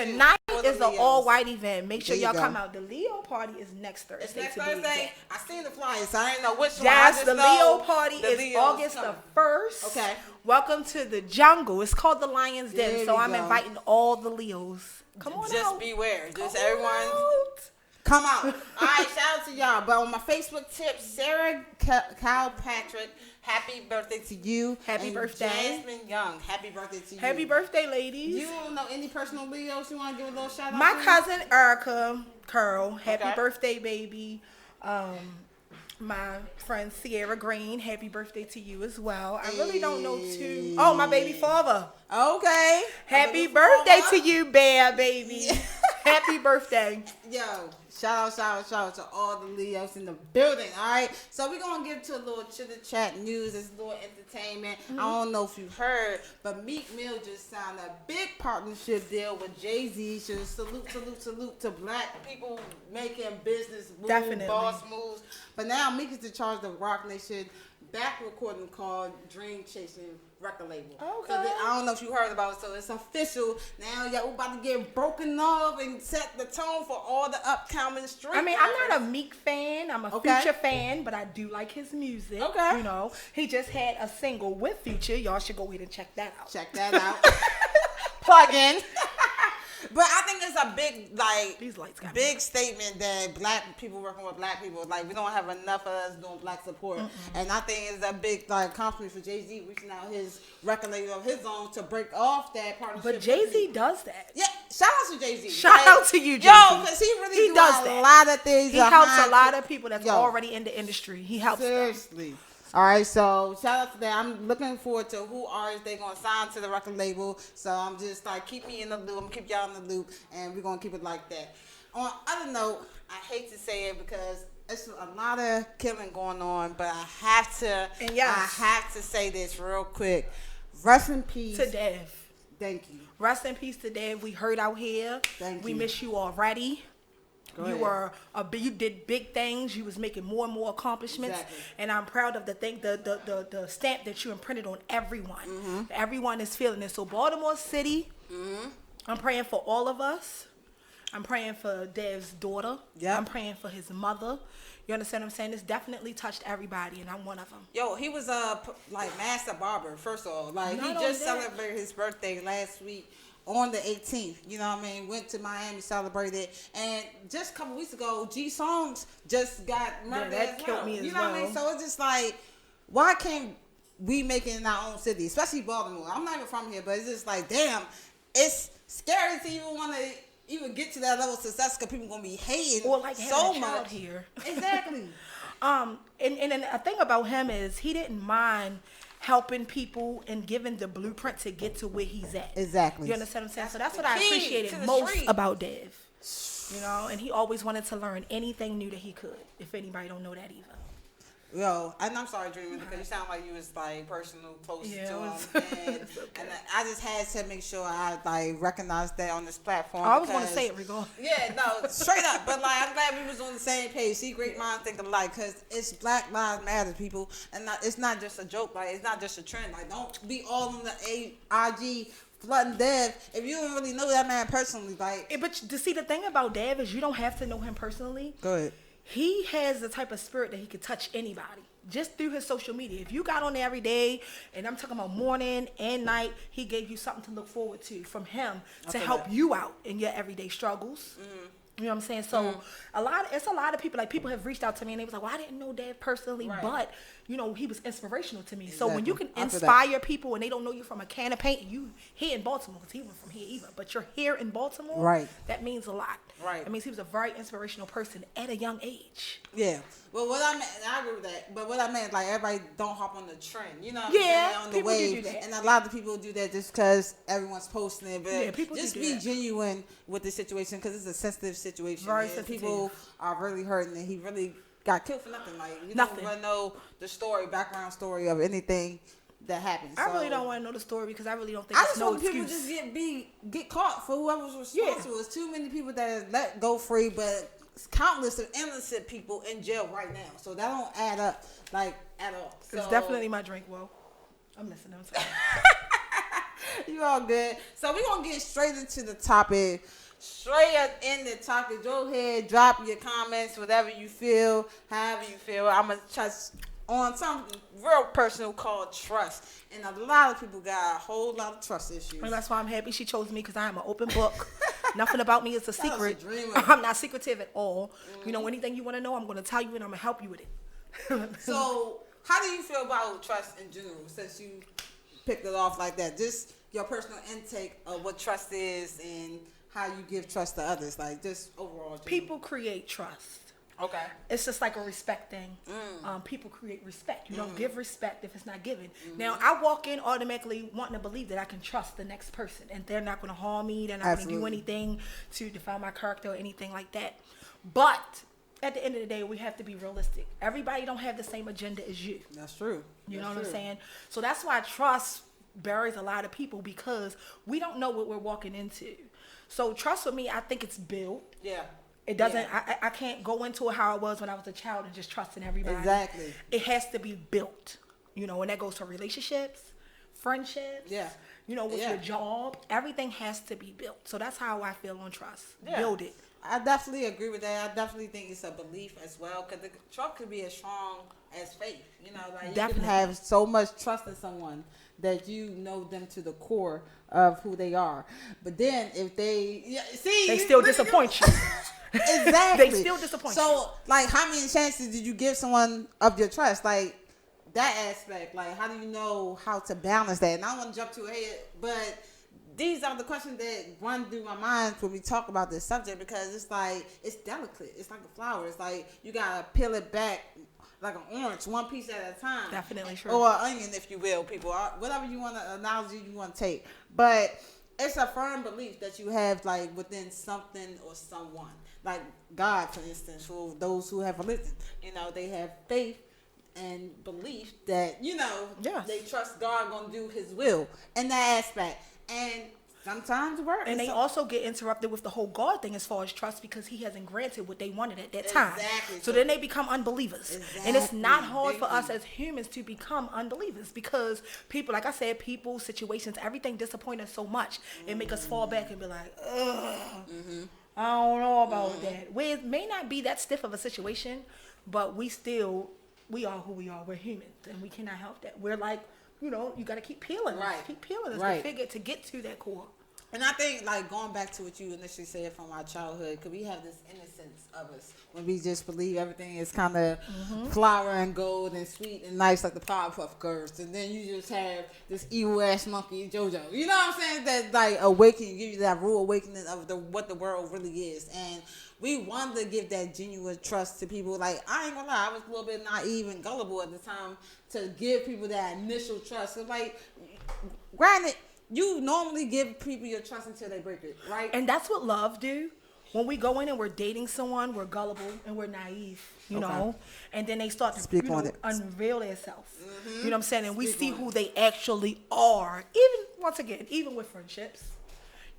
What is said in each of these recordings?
Tonight is an Leos. all-white event. Make sure There you y'all go. come out. The Leo party is next Thursday. It's next to be Thursday. exact. I seen the flyers, so I didn't know which one. I Yes, just the know Leo party the is Leos August coming. the 1st. Okay. Welcome to the jungle. It's called the Lion's Den. There So we I'm go. inviting all the Leos. Come on Just out. beware. Just Come everyone. out. Come out. All right, shout out to y'all. But on my Facebook tip, Sarah Calpatrick, happy birthday to you. Happy and birthday. Jasmine Young, happy birthday to you. Happy birthday, ladies. You don't know any personal Leos you want to give a little shout out My to? cousin Erica Curl, happy Okay. birthday, baby. My friend Sierra Green, happy birthday to you as well. I really don't know too. Oh, my baby father. Okay. Happy birthday to you, Bear, baby. Happy birthday. Yo, shout out to all the Leos in the building, all right? So we're going to get to a little chitter-chat news. It's a little entertainment. I don't know if you heard, but Meek Mill just signed a big partnership deal with Jay-Z. So salute to black people making business moves, Definitely. boss moves. But now Meek is in charge of Rock Nation back recording called Dream Chasing record label. Okay. So I don't know if you heard about it, so it's official. Now y'all about to get broken off and set the tone for all the upcoming street. I mean, I'm not a Meek fan. I'm a Okay. Future fan, but I do like his music. Okay. You know, he just had a single with Future. Y'all should go ahead and check that out. Check that out. Plug in. But I think it's a big, like, These lights got big statement that black people working with black people, like, we don't have enough of us doing black support. And I think it's a big, like, compliment for Jay-Z reaching out his record label of his own to break off that partnership. But Jay-Z does that. Yeah, shout out to Jay-Z. Shout out to you, Jay-Z. Yo, because he really does a that. lot of things. He helps a behind lot it. of people that's Yo. already in the industry. He helps them. Seriously. All right, so shout out to that. I'm looking forward to who artists they gonna sign to the record label. So I'm just like, keep me in the loop. I'm gonna keep y'all in the loop, and we're gonna keep it like that. On other note, I hate to say it because it's a lot of killing going on, but I have to. And yes. I have to say this real quick. Rest in peace To Dev. Thank you. Rest in peace to Dev. We heard out here. Thank we you. miss you already. Go You ahead. you did big things. You was making more and more accomplishments, Exactly. and I'm proud of the stamp that you imprinted on everyone. Mm-hmm. Everyone is feeling it. So Baltimore City, I'm praying for all of us. I'm praying for Dev's daughter. Yep. I'm praying for his mother. You understand what I'm saying? It's definitely touched everybody, and I'm one of them. Yo, he was like master barber. First of all, like Not he only just that. celebrated his birthday last week on the 18th. You know what I mean? Went to Miami, celebrated, and just a couple weeks ago, G Songs just got murdered. that as killed well. me as You know what I mean? well. So it's just like, why can't we make it in our own city, especially Baltimore? I'm not even from here, but it's just like, damn, it's scary to even want to even get to that level of success because people gonna be hating Or like having so a child much here. Exactly. And a thing about him is he didn't mind helping people and giving the blueprint to get to where he's at. Exactly. You understand what I'm saying? That's So that's the what I key appreciated to the most street. about Dev. You know, and he always wanted to learn anything new that he could. If anybody don't know that either. Yo, and I'm sorry, Dreamer, because you sound like you was like personal, close Yeah, to it him, was- and, it's okay. and I just had to make sure I like recognized that on this platform. I always want to because- say it regardless. Yeah, no, straight up. But like, I'm glad we was on the same page. See, great minds think alike, because it's Black Lives Matter, people, and it's not just a joke. Like, it's not just a trend. Like, don't be all on the IG flooding Dev if you don't really know that man personally. Like, But to see the thing about Dev is you don't have to know him personally. go ahead. He has the type of spirit that he could touch anybody just through his social media. If you got on there every day, and I'm talking about morning and night, he gave you something to look forward to from him to feel help that. you out in your everyday struggles. You know what I'm saying? So it's a lot of people, like people have reached out to me and they was like, well, I didn't know Dad personally, Right. but you know, he was inspirational to me. So when you can Exactly. I feel that. inspire people and they don't know you from a can of paint, you here in Baltimore, because he wasn't from here either, but you're here in Baltimore, Right. that means a lot. Right. It means he was a very inspirational person at a young age. Yeah. Well, what I meant, I agree with that. But what I meant, like, everybody don't hop on the trend. You know what Yeah, I'm saying? On the people do wave. do that. And a lot of people do that just because everyone's posting it. But Yeah, people do just do be that. genuine with the situation because it's a sensitive situation. Very and sensitive. People are really hurting, and he really got killed for nothing. Like, you Nothing. don't really know the background story of anything that happened. I So, really don't want to know the story because I really don't think I it's just no want people excuse. just get caught for whoever's responsible. There's too many people that is let go free, but countless of innocent people in jail right now. So that don't add up, like, at all. It's So- definitely my drink. Well, I'm missing them. You all good. So we're gonna get straight into the topic. Straight up in the topic. Go ahead, drop your comments, whatever you feel, however you feel. I'm gonna touch on something real personal called trust. And a lot of people got a whole lot of trust issues. And that's why I'm happy she chose me, because I am an open book. Nothing about me is a was a secret. dreamer. I'm not secretive at all. You know, anything you want to know, I'm going to tell you, and I'm going to help you with it. So, how do you feel about trust in general, since you picked it off like that? Just your personal intake of what trust is and how you give trust to others, like just overall. General. People create trust. Okay. It's just like a respect thing. People create respect. You don't give respect if it's not given. Now, I walk in automatically wanting to believe that I can trust the next person, and they're not going to harm me. They're not going to do anything to define my character or anything like that. But at the end of the day, we have to be realistic. Everybody don't have the same agenda as you. That's true. You know what I'm saying? So that's why trust buries a lot of people, because we don't know what we're walking into. So trust with me, I think it's built. Yeah. It doesn't. I can't go into it how it was when I was a child and just trusting everybody. Exactly. It has to be built. You know, and that goes to relationships, friendships. Yeah. You know, with your job, everything has to be built. So that's how I feel on trust. Yeah. Build it. I definitely agree with that. I definitely think it's a belief as well, because the trust could be as strong as faith. You know, like you can have so much trust in someone that you know them to the core of who they are. But then if they they still disappoint you. Exactly. They still disappoint you. So, like, how many chances did you give someone of your trust? Like, that aspect. Like, how do you know how to balance that? And I don't want to jump too ahead, but these are the questions that run through my mind when we talk about this subject, because it's like, it's delicate. It's like a flower. It's like you got to peel it back like an orange, one piece at a time. Definitely true. Or an onion, if you will, people. Whatever you want to, analogy you want to take. But it's a firm belief that you have, like, within something or someone. Like God, for instance, for those who have religion, you know, they have faith and belief that, you know, they trust God gonna do His will in that aspect, and sometimes it works. And they also get interrupted with the whole God thing as far as trust, because He hasn't granted what they wanted at that time. Exactly. So then they become unbelievers. And it's not hard for us as humans to become unbelievers, because people, like I said, people, situations, everything disappoint us so much. It make us fall back and be like, ugh. I don't know about that. Where it may not be that stiff of a situation, but we are who we are. We're humans, and we cannot help that. We're like, you know, you got to keep peeling. Right. Keep peeling us to get to that core. And I think, like, going back to what you initially said from our childhood, because we have this innocence of us when we just believe everything is kind of flower and gold and sweet and nice, like the Powerpuff Girls. And then you just have this evil ass monkey, JoJo. You know what I'm saying? That, like, awakening, give you that rude awakening of what the world really is. And we wanted to give that genuine trust to people. Like, I ain't gonna lie, I was a little bit naive and gullible at the time to give people that initial trust. So, like, granted, you normally give people your trust until they break it, right? And that's what love do. When we go in and we're dating someone, we're gullible and we're naive, you know, and then they start to unveil themselves. You know what I'm saying? And we see who they actually are. Even with friendships.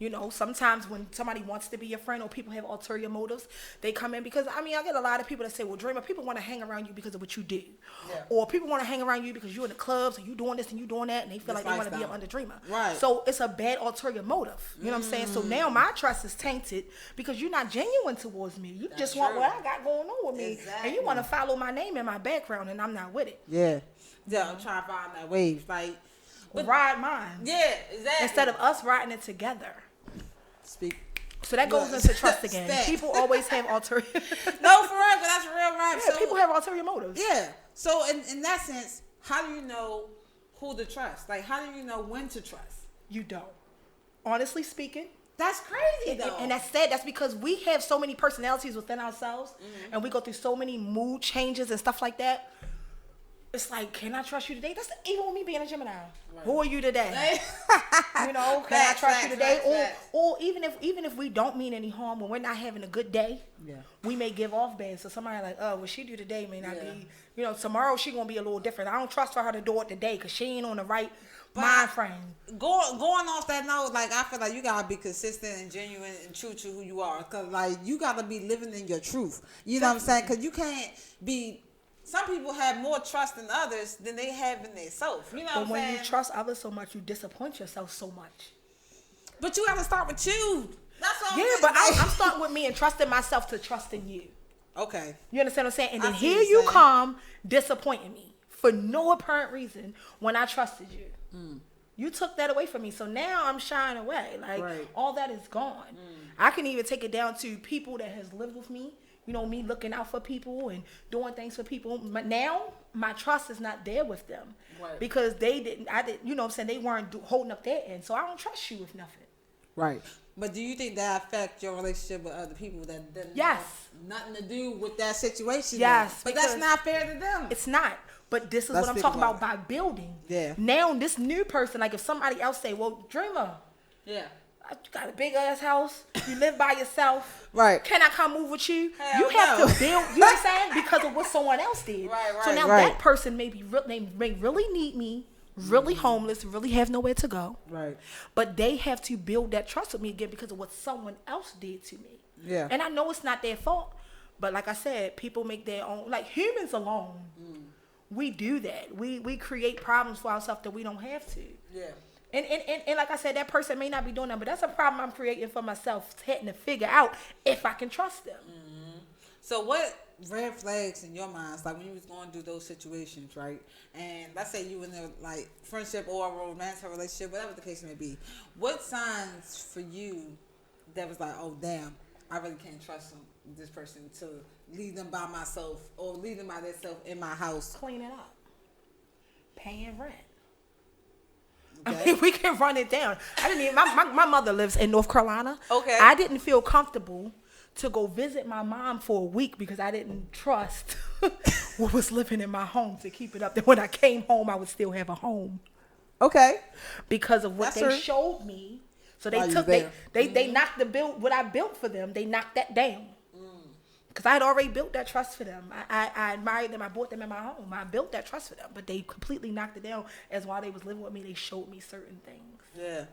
You know, sometimes when somebody wants to be your friend or people have ulterior motives, they come in because, I get a lot of people that say, well, Dreamer, people want to hang around you because of what you do. Yeah. Or people want to hang around you because you're in the clubs and you doing this and you doing that, and they feel like they want to be up under Dreamer. Right. So it's a bad ulterior motive. You know what I'm saying? So now my trust is tainted because you're not genuine towards me. You just want what I got going on with me. And you want to follow my name and my background, and I'm not with it. Yeah. Yeah, I'm trying to find that wave. Like, ride mine. Yeah, exactly. Instead of us riding it together. So that goes Yes. into trust again. People always have ulterior. No, for real, but that's real right. Yeah, so, people have ulterior motives. Yeah. So in that sense, how do you know who to trust? Like, how do you know when to trust? You don't. Honestly speaking. That's crazy, though. And that's sad. That's because we have so many personalities within ourselves, and we go through so many mood changes and stuff like that. It's like, can I trust you today? That's even with me being a Gemini. Right. Who are you today? You know, can I trust you today? Or even if we don't mean any harm, when we're not having a good day, we may give off bad. So somebody like, oh, what she do today may not be, you know, tomorrow she gonna be a little different. I don't trust for her to do it today because she ain't on the right mind frame. Going off that note, like, I feel like you gotta be consistent and genuine and true to who you are, cause like you gotta be living in your truth. You know what I'm saying? Cause you can't be some people have more trust in others than they have in themselves. You know what I'm saying? But when you trust others so much, you disappoint yourself so much. But you got to start with you. That's all. Yeah, but I'm starting with me and trusting myself to trust in you. Okay. You understand what I'm saying? And then here you come disappointing me for no apparent reason when I trusted you. You took that away from me. So now I'm shying away. Like, all that is gone. I can even take it down to people that has lived with me. You know, me looking out for people and doing things for people. But now my trust is not there with them. Right. Because you know what I'm saying? They weren't holding up their end. So I don't trust you with nothing. Right. But do you think that affects your relationship with other people that doesn't have nothing to do with that situation? Yes. But that's not fair to them. It's not. But this is what I'm talking about by building. Yeah. Now this new person, like if somebody else say, well, Dreamer. Yeah. You got a big ass house. You live by yourself. Right. Can I come move with you? Hell You have to build. You know what I'm saying? Because of what someone else did. Right. So now that person may really need me, really homeless, really have nowhere to go. Right. But they have to build that trust with me again because of what someone else did to me. Yeah. And I know it's not their fault, but like I said, people make their own. Like humans alone, we do that. We create problems for ourselves that we don't have to. Yeah. And like I said, that person may not be doing that, but that's a problem I'm creating for myself, having to figure out if I can trust them. So what red flags in your minds, like when you was going through those situations, right? And let's say you in a like friendship or a romantic relationship, whatever the case may be, what signs for you that was like, oh damn, I really can't trust this person to leave them by myself or leave them by themselves in my house? Cleaning up, paying rent. Okay. I mean, we can run it down. I didn't even. My mother lives in North Carolina. Okay. I didn't feel comfortable to go visit my mom for a week because I didn't trust what was living in my home to keep it up. That when I came home, I would still have a home. Okay. Because of what they showed me. So they took they knocked the build what I built for them. They knocked that down. Because I had already built that trust for them. I admired them. I bought them in my home. I built that trust for them. But they completely knocked it down. As while they was living with me, they showed me certain things. Yeah.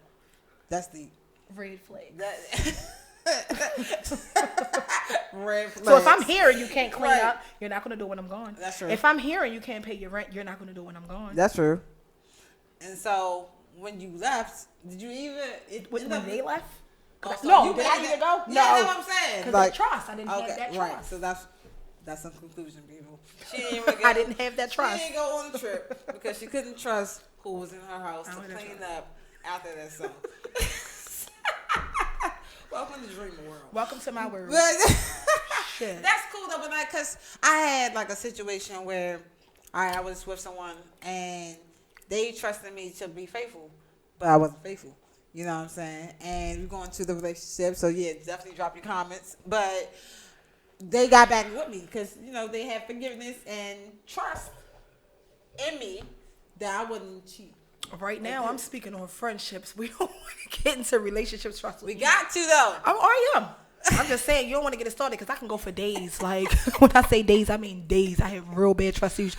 That's the red flag. Red flags. So if I'm here and you can't clean up, you're not going to do it when I'm gone. That's true. If I'm here and you can't pay your rent, you're not going to do it when I'm gone. That's true. And so when you left, did you even... When they left? So no, did I even go? Yeah, no. that's what I'm saying. Because like, trust. I didn't have that trust. Right, so that's some conclusion, people. She didn't even I didn't have that trust. She didn't go on the trip because she couldn't trust who was in her house to clean up after that stuff. Welcome to Dreamer World. Welcome to my world. Shit. That's cool though, but like, cause I had like a situation where I was with someone and they trusted me to be faithful, but I wasn't faithful. You know what I'm saying? And we're going to the relationship, so yeah, definitely drop your comments. But they got back with me because, you know, they had forgiveness and trust in me that I wouldn't cheat. Right now, I'm speaking on friendships. We don't want to get into relationships. Trust we got to, though. I am. I'm just saying, you don't want to get it started because I can go for days. Like, when I say days, I mean days. I have real bad trust issues.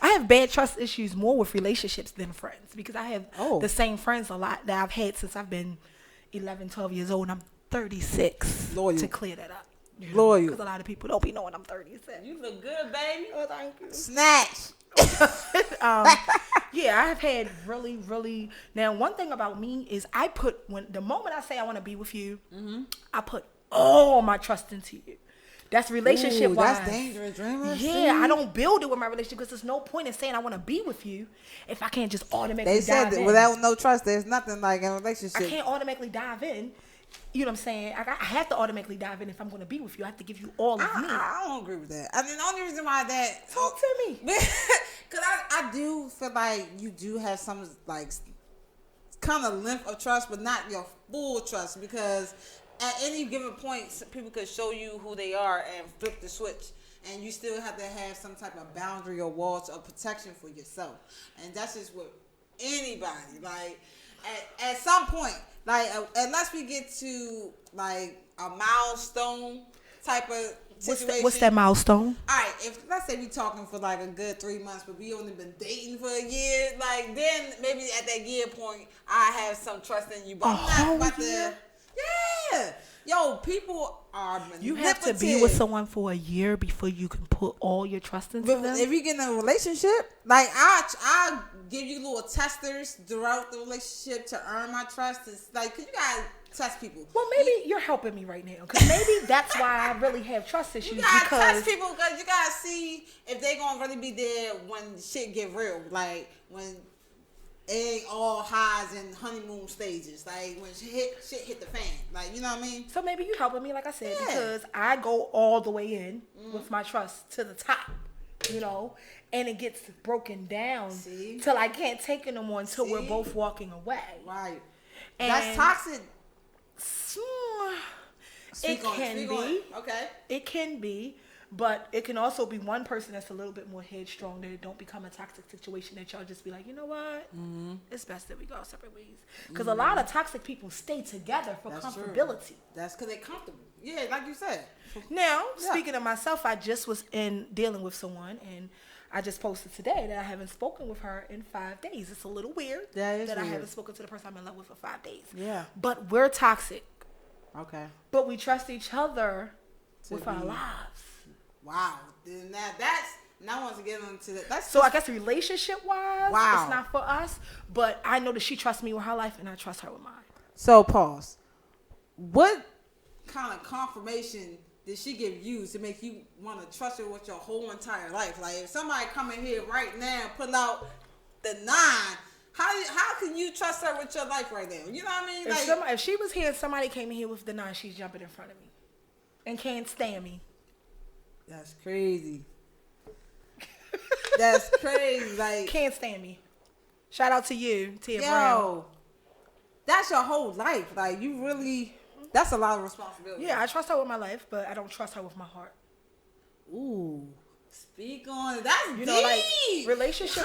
I have bad trust issues more with relationships than friends because I have the same friends a lot that I've had since I've been 11, 12 years old, and I'm 36. Loyal. To clear that up. Loyal. Because a lot of people don't be knowing I'm 36. You look good, baby. Oh, thank you. Snatch. Yeah, I have had really. Now, one thing about me is the moment I say I want to be with you, I put all my trust into you. That's relationship wise. That's dangerous, Dreamer. Yeah, I don't build it with my relationship because there's no point in saying I want to be with you if I can't just automatically dive in. They said without no trust, there's nothing like a relationship. I can't automatically dive in. You know what I'm saying? I have to automatically dive in if I'm going to be with you. I have to give you all of me. I don't agree with that. I mean, the only reason why that... Talk to me. Because I do feel like you do have some, like, kind of length of trust, but not your full trust. Because at any given point, people could show you who they are and flip the switch. And you still have to have some type of boundary or walls of protection for yourself. And that's just with anybody. Like, at some point... Like, unless we get to, like, a milestone type of situation. What's that milestone? All right, if let's say we talking for, like, a good 3 months, but we only been dating for a year, like, then maybe at that year point, I have some trust in you. But I'm not about to... Yeah. Yo, people are manipulative. You have to be with someone for a year before you can put all your trust into them. If you get in a relationship, like I give you little testers throughout the relationship to earn my trust. It's like, 'cause you gotta test people. Well, maybe you're helping me right now, because maybe that's why I really have trust issues. You gotta test people because you gotta see if they gonna really be there when shit get real. Like when it ain't all highs and honeymoon stages. Like when shit hit the fan. Like, you know what I mean? So maybe you helping me, like I said, because I go all the way in with my trust to the top, you know, and it gets broken down till I can't take it no more until we're both walking away. Right. And that's toxic. It can be. Okay. It can be. But it can also be one person that's a little bit more headstrong, that it don't become a toxic situation, that y'all just be like, you know what? It's best that we go separate ways. Because a lot of toxic people stay together for comfortability. True. That's because they're comfortable. Yeah, like you said. Now, speaking of myself, I just was dealing with someone, and I just posted today that I haven't spoken with her in 5 days. It's a little weird that I haven't spoken to the person I'm in love with for 5 days. Yeah. But we're toxic. Okay. But we trust each other with our lives. Wow. Then that's now once again into that. That's so I guess relationship wise, wow. It's not for us. But I know that she trusts me with her life, and I trust her with mine. So pause. What kind of confirmation did she give you to make you want to trust her with your whole entire life? Like if somebody come in here right now and pull out the 9, how can you trust her with your life right now? You know what I mean? If she was here and somebody came in here with the 9, she's jumping in front of me and can't stand me. That's crazy. That's crazy. Like can't stand me. Shout out to you, Tia Brown. That's your whole life. Like you really. That's a lot of responsibility. Yeah, I trust her with my life, but I don't trust her with my heart. Ooh. Speak on it. That's deep. Like relationship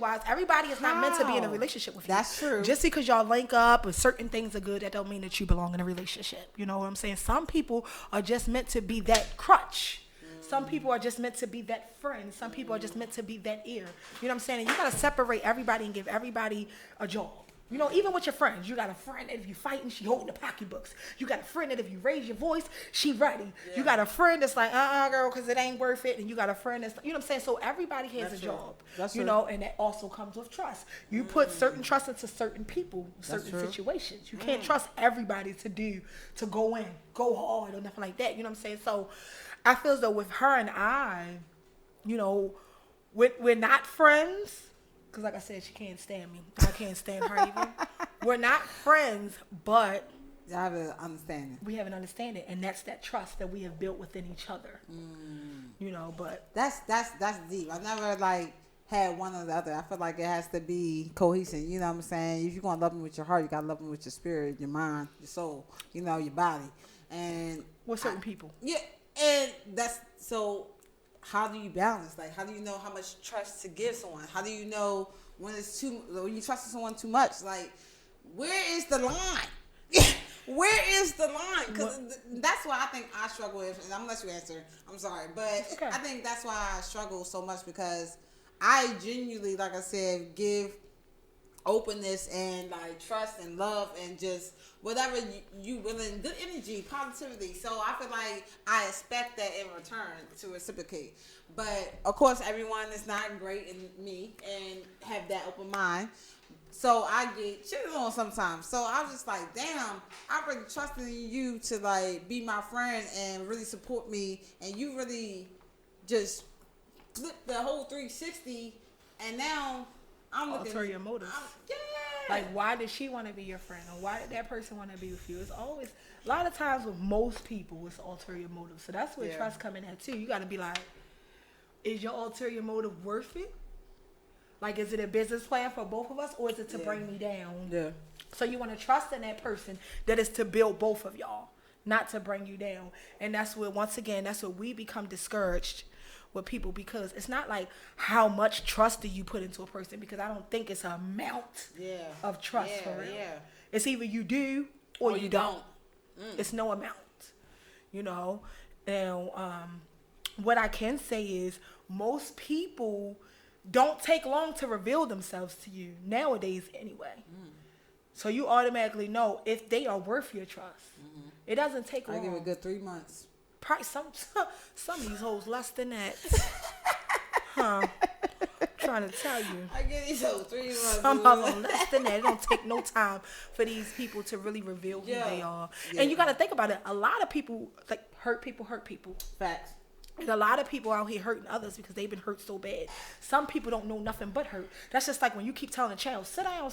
wise, everybody is not meant to be in a relationship with you. That's true. Just because y'all link up and certain things are good, that don't mean that you belong in a relationship. You know what I'm saying? Some people are just meant to be that crutch. Some people are just meant to be that friend. Some people are just meant to be that ear. You know what I'm saying? And you gotta separate everybody and give everybody a job. You know, even with your friends, you got a friend that if you fighting, she holding the pocketbooks. You got a friend that if you raise your voice, she ready. Yeah. You got a friend that's like, girl, because it ain't worth it. And you got a friend that's, you know what I'm saying? So everybody has a job, you know, and that also comes with trust. You put certain trust into certain people, certain situations. You can't trust everybody to go in, go hard or nothing like that. You know what I'm saying? So I feel as though with her and I, you know, we're not friends. Because like I said, she can't stand me. I can't stand her either. We're not friends, but you have an understanding. We have an understanding, and that's that trust that we have built within each other. You know, but that's deep. I never like had one or the other. I feel like it has to be cohesive. You know what I'm saying? If you're gonna love them with your heart, you gotta love them with your spirit, your mind, your soul. You know, your body, and with certain people. Yeah, and that's so. How do you balance? Like, how do you know how much trust to give someone? How do you know when you trust someone too much? Like, where is the line? Where is the line? Because that's why I think I struggle with, and I'm gonna let you answer. I'm sorry, but okay. I think that's why I struggle so much because I genuinely, like I said, give openness and like trust and love and just whatever you willing, good energy, positivity. So I feel like I expect that in return to reciprocate. But of course, everyone is not great in me and have that open mind. So I get shitted on sometimes. So I was just like, damn, I really trusted in you to like be my friend and really support me, and you really just flipped the whole 360, and now I'm looking. Ulterior motives. Like, why did she want to be your friend, or why did that person want to be with you? It's always a lot of times with most people, it's ulterior motives. So that's where trust come in at too. You got to be like, is your ulterior motive worth it? Like, is it a business plan for both of us, or is it to bring me down? Yeah. So you want to trust in that person that is to build both of y'all, not to bring you down. And that's where, once again, that's where we become discouraged with people, because it's not like how much trust do you put into a person, because I don't think it's an amount of trust for real. Yeah. It's either you do or you don't. It's no amount, you know. Now, what I can say is most people don't take long to reveal themselves to you nowadays anyway. So you automatically know if they are worth your trust. Mm-hmm. It doesn't take long. I give it a good 3 months. Probably some of these hoes less than that. Huh. I'm trying to tell you. I give these hoes 3 months. Some of them less than that. It don't take no time for these people to really reveal who they are. Yeah. And you got to think about it. A lot of people, like, hurt people. Facts. And a lot of people out here hurting others because they've been hurt so bad. Some people don't know nothing but hurt. That's just like when you keep telling a child, sit down.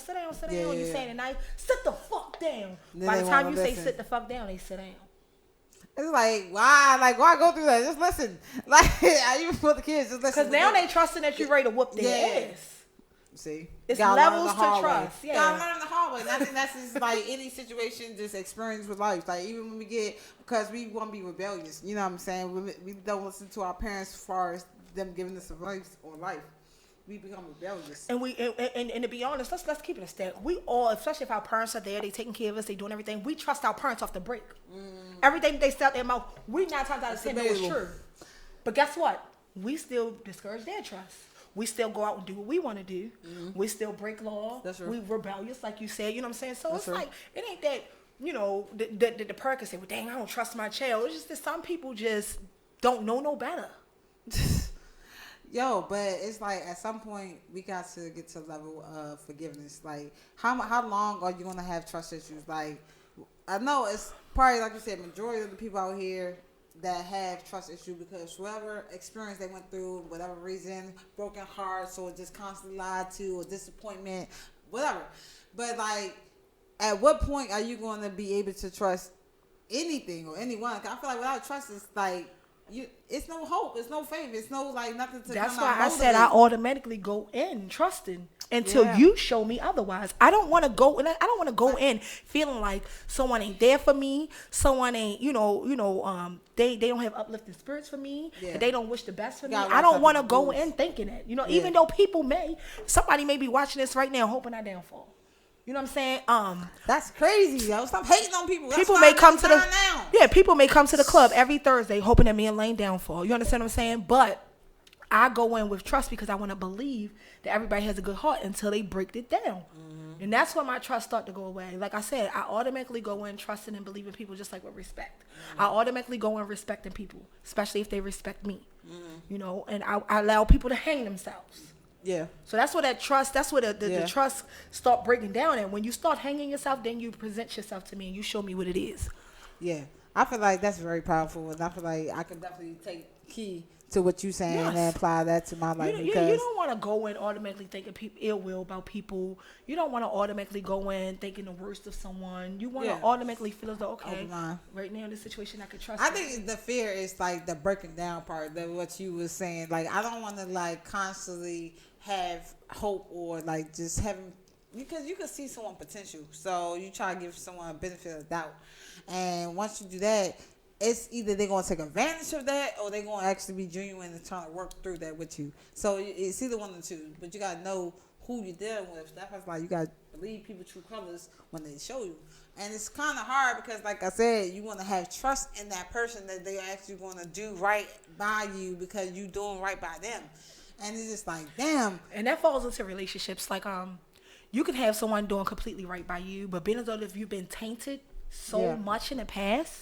Yeah. You saying tonight, sit the fuck down. By the time you say sit the fuck down, they sit down. It's like, why go through that? Just listen. Like, even for the kids, just listen. Because now they trusting that you're ready to whoop their ass. See, it's levels to trust. Yeah, gotta learn the hard way. And I think that's just like any situation, just experience with life. Like even when we get, because we want to be rebellious. You know what I'm saying? We don't listen to our parents as far as them giving us advice on life. We become rebellious. And and to be honest, let's keep it a step. We all, especially if our parents are there, they taking care of us, they doing everything. We trust our parents off the break. Everything they say out their mouth, we 9 times out of 10 know it's true. But guess what? We still discourage their trust. We still go out and do what we want to do. We still break law. That's right. We rebellious, like you said. You know what I'm saying? So That's it's like, it ain't that, you know, the parent can say, well, dang, I don't trust my child. It's just that some people just don't know no better. Yo, but it's like at some point we got to get to a level of forgiveness. Like, how long are you gonna have trust issues? Like, I know it's probably, like you said, majority of the people out here that have trust issues because whatever experience they went through, whatever reason, broken hearts or just constantly lied to or disappointment, whatever. But like, at what point are you going to be able to trust anything or anyone? I feel like without trust, it's like it's no hope, it's no faith, it's no like nothing to. That's why I said I automatically go in trusting until you show me otherwise. I don't want to go, and I don't want to go in feeling like someone ain't there for me, someone ain't, they don't have uplifting spirits for me, and they don't wish the best for me. I don't want to go in thinking that, even though somebody may be watching this right now hoping I downfall. You know what I'm saying? That's crazy, yo. Stop hating on people. People may come to people may come to the club every Thursday hoping that me and Lane downfall. You understand what I'm saying? But I go in with trust because I want to believe that everybody has a good heart until they break it down. And that's when my trust start to go away. Like I said, I automatically go in trusting and believing people just like with respect. I automatically go in respecting people, especially if they respect me. And I allow people to hang themselves. Yeah. So that's where the trust start breaking down. And when you start hanging yourself, then you present yourself to me and you show me what it is. Yeah. I feel like that's very powerful. And I feel like I can definitely take key to what you're saying and apply that to my life. You don't want to go in automatically thinking ill will about people. You don't want to automatically go in thinking the worst of someone. You want to automatically feel as though, okay, right now in this situation I could trust I think the fear is like the breaking down part, that what you was saying. Like, I don't want to like constantly have hope or like just having, because you can see someone potential. So you try to give someone a benefit of doubt. And once you do that, it's either they're going to take advantage of that or they're going to actually be genuine and trying to work through that with you. So it's either one of the two. But you got to know who you're dealing with. That's why you got to believe people true colors when they show you. And it's kind of hard because, like I said, you want to have trust in that person that they're actually going to do right by you because you're doing right by them. And it's just like, damn. And that falls into relationships. Like, you can have someone doing completely right by you, but being as though if you've been tainted so much in the past,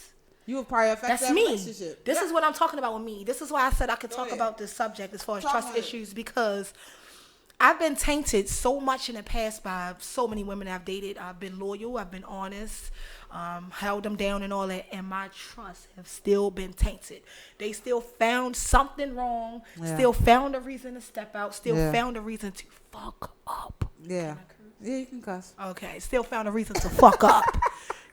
you would probably affect that relationship. This is what I'm talking about with me. This is why I said I could talk about this subject as far as trust issues, because I've been tainted so much in the past by so many women I've dated. I've been loyal. I've been honest, held them down and all that. And my trust have still been tainted. They still found something wrong, still found a reason to step out, still found a reason to fuck up. Yeah. Yeah, you can cuss. Okay. Still found a reason to fuck up.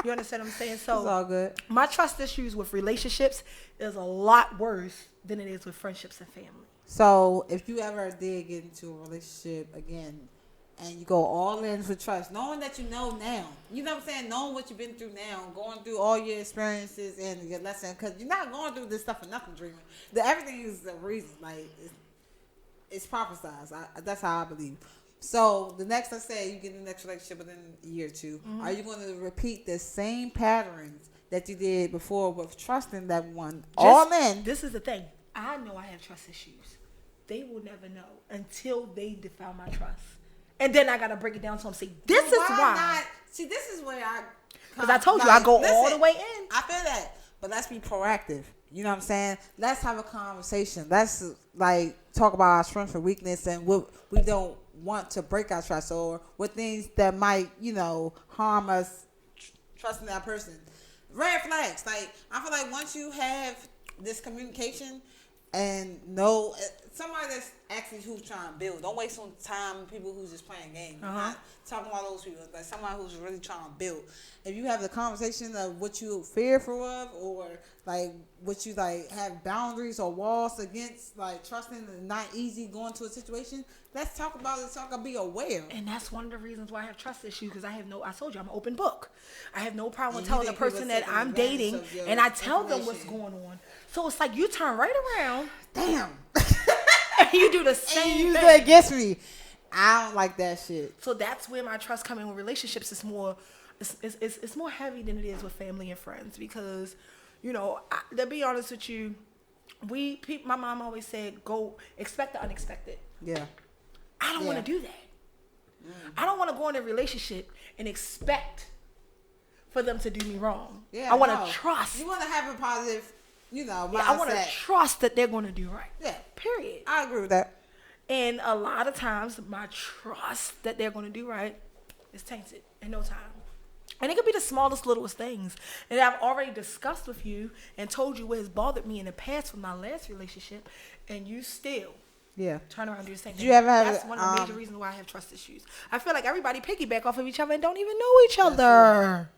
You understand what I'm saying? So it's all good. My trust issues with relationships is a lot worse than it is with friendships and family. So if you ever did get into a relationship again and you go all in for trust, knowing that you know now, you know what I'm saying, knowing what you've been through now, going through all your experiences and your lesson, because you're not going through this stuff for nothing, dreaming. Everything is a reason. Like, it's prophesized. That's how I believe. So the next, let's say you get in the next relationship within a year or two, are you going to repeat the same patterns that you did before with trusting that one all in? This is the thing. I know I have trust issues. They will never know until they defile my trust. And then I gotta break it down to him. Say, this is why. Not? See, this is where I. Because I told you, I go all the way in. I feel that, but let's be proactive. You know what I'm saying? Let's have a conversation. Let's like talk about our strengths and weakness and what we don't want to break our trust or what things that might, harm us trusting that person. Red flags. Like, I feel like once you have this communication and know somebody that's actually who's trying to build, don't waste some time with people who's just playing games. Not talking about those people. Like somebody who's really trying to build. If you have the conversation of what you fearful of, or like what you like have boundaries or walls against, like trusting and not easy going to a situation, let's talk about it. Talk and be aware. And that's one of the reasons why I have trust issues, because I told you, I'm an open book. I have no problem with telling the person that I'm dating, and I tell them what's going on. So it's like you turn right around. Damn. And you do the same and you use thing. that against me. I don't like that shit. So that's where my trust comes in with relationships. It's more heavy than it is with family and friends, because, to be honest with you, my mom always said, go expect the unexpected. Yeah. I don't want to do that. I don't want to go in a relationship and expect for them to do me wrong. Yeah, I want to trust. You want to have a positive, mindset. I want to trust that they're going to do right. Yeah. Period. I agree with that. And a lot of times, my trust that they're going to do right is tainted in no time. And it could be the smallest, littlest things. And I've already discussed with you and told you what has bothered me in the past from my last relationship, and you still turn around and do the same thing. That's one of the major reasons why I have trust issues. I feel like everybody piggyback off of each other and don't even know each other.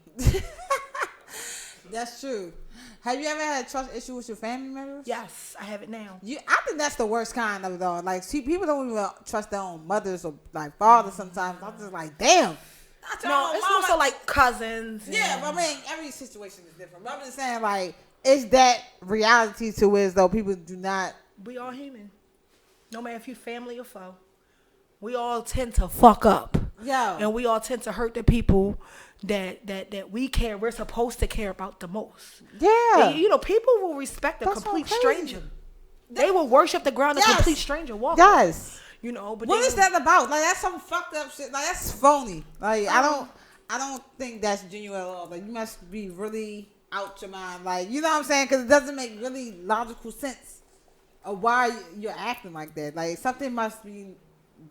That's true. Have you ever had a trust issue with your family members? Yes, I have it now. I think that's the worst kind of it all. Like, see, people don't even trust their own mothers or like fathers sometimes. I'm just like, damn. No, it's more so like cousins. Yeah, but I mean, every situation is different. But I'm just saying, like, is that reality to it as though people do not? We all human. No matter if you family or foe. We all tend to fuck up. Yeah. And we all tend to hurt the people that we're supposed to care about the most. Yeah. And, people will respect a complete stranger. They will worship the ground a complete stranger walking. Yes. But what is that about? Like, that's some fucked up shit. Like, that's phony. Like, I don't think that's genuine at all. Like, you must be really out your mind. Like, you know what I'm saying? Because it doesn't make really logical sense of why you're acting like that. Like, something must be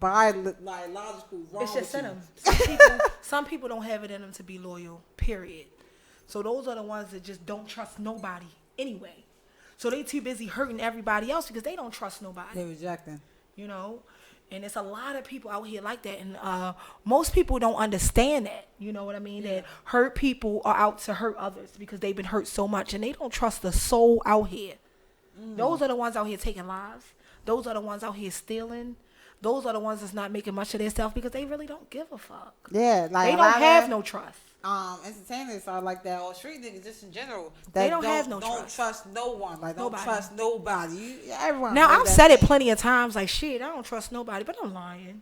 logical wrong. It's just in them. Some people don't have it in them to be loyal. Period. So those are the ones that just don't trust nobody anyway. So they too busy hurting everybody else because they don't trust nobody. They're rejecting. And it's a lot of people out here like that. And most people don't understand that. You know what I mean? Yeah. That hurt people are out to hurt others because they've been hurt so much. And they don't trust the soul out here. Those are the ones out here taking lives. Those are the ones out here stealing. Those are the ones that's not making much of themselves because they really don't give a fuck. Yeah. Like, they don't have no trust. Entertainers are like that, or street niggas just in general. They don't have no trust. Don't trust no one. Like, don't trust nobody. Everyone. Now, I've said it plenty of times. Like, shit, I don't trust nobody, but I'm lying.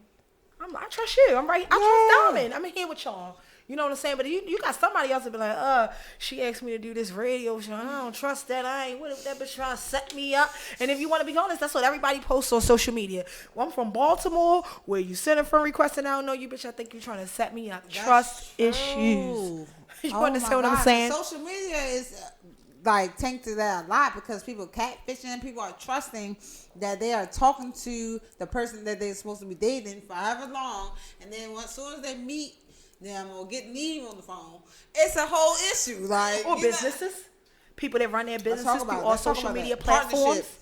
I trust you. I'm right. I trust Diamond. I'm in here with y'all. You know what I'm saying? But you got somebody else to be like, she asked me to do this radio show. I don't trust that. I ain't with that bitch trying to set me up. And if you want to be honest, that's what everybody posts on social media. Well, I'm from Baltimore, where you send a friend request and I don't know you, bitch. I think you're trying to set me up. That's trust true. Issues. You understand what I'm saying? Social media is like tainted that a lot because people catfishing, people are trusting that they are talking to the person that they're supposed to be dating for however long, and then as soon as they meet them or get Neve on the phone, it's a whole issue. Like, or businesses, people that run their businesses through all social media platforms.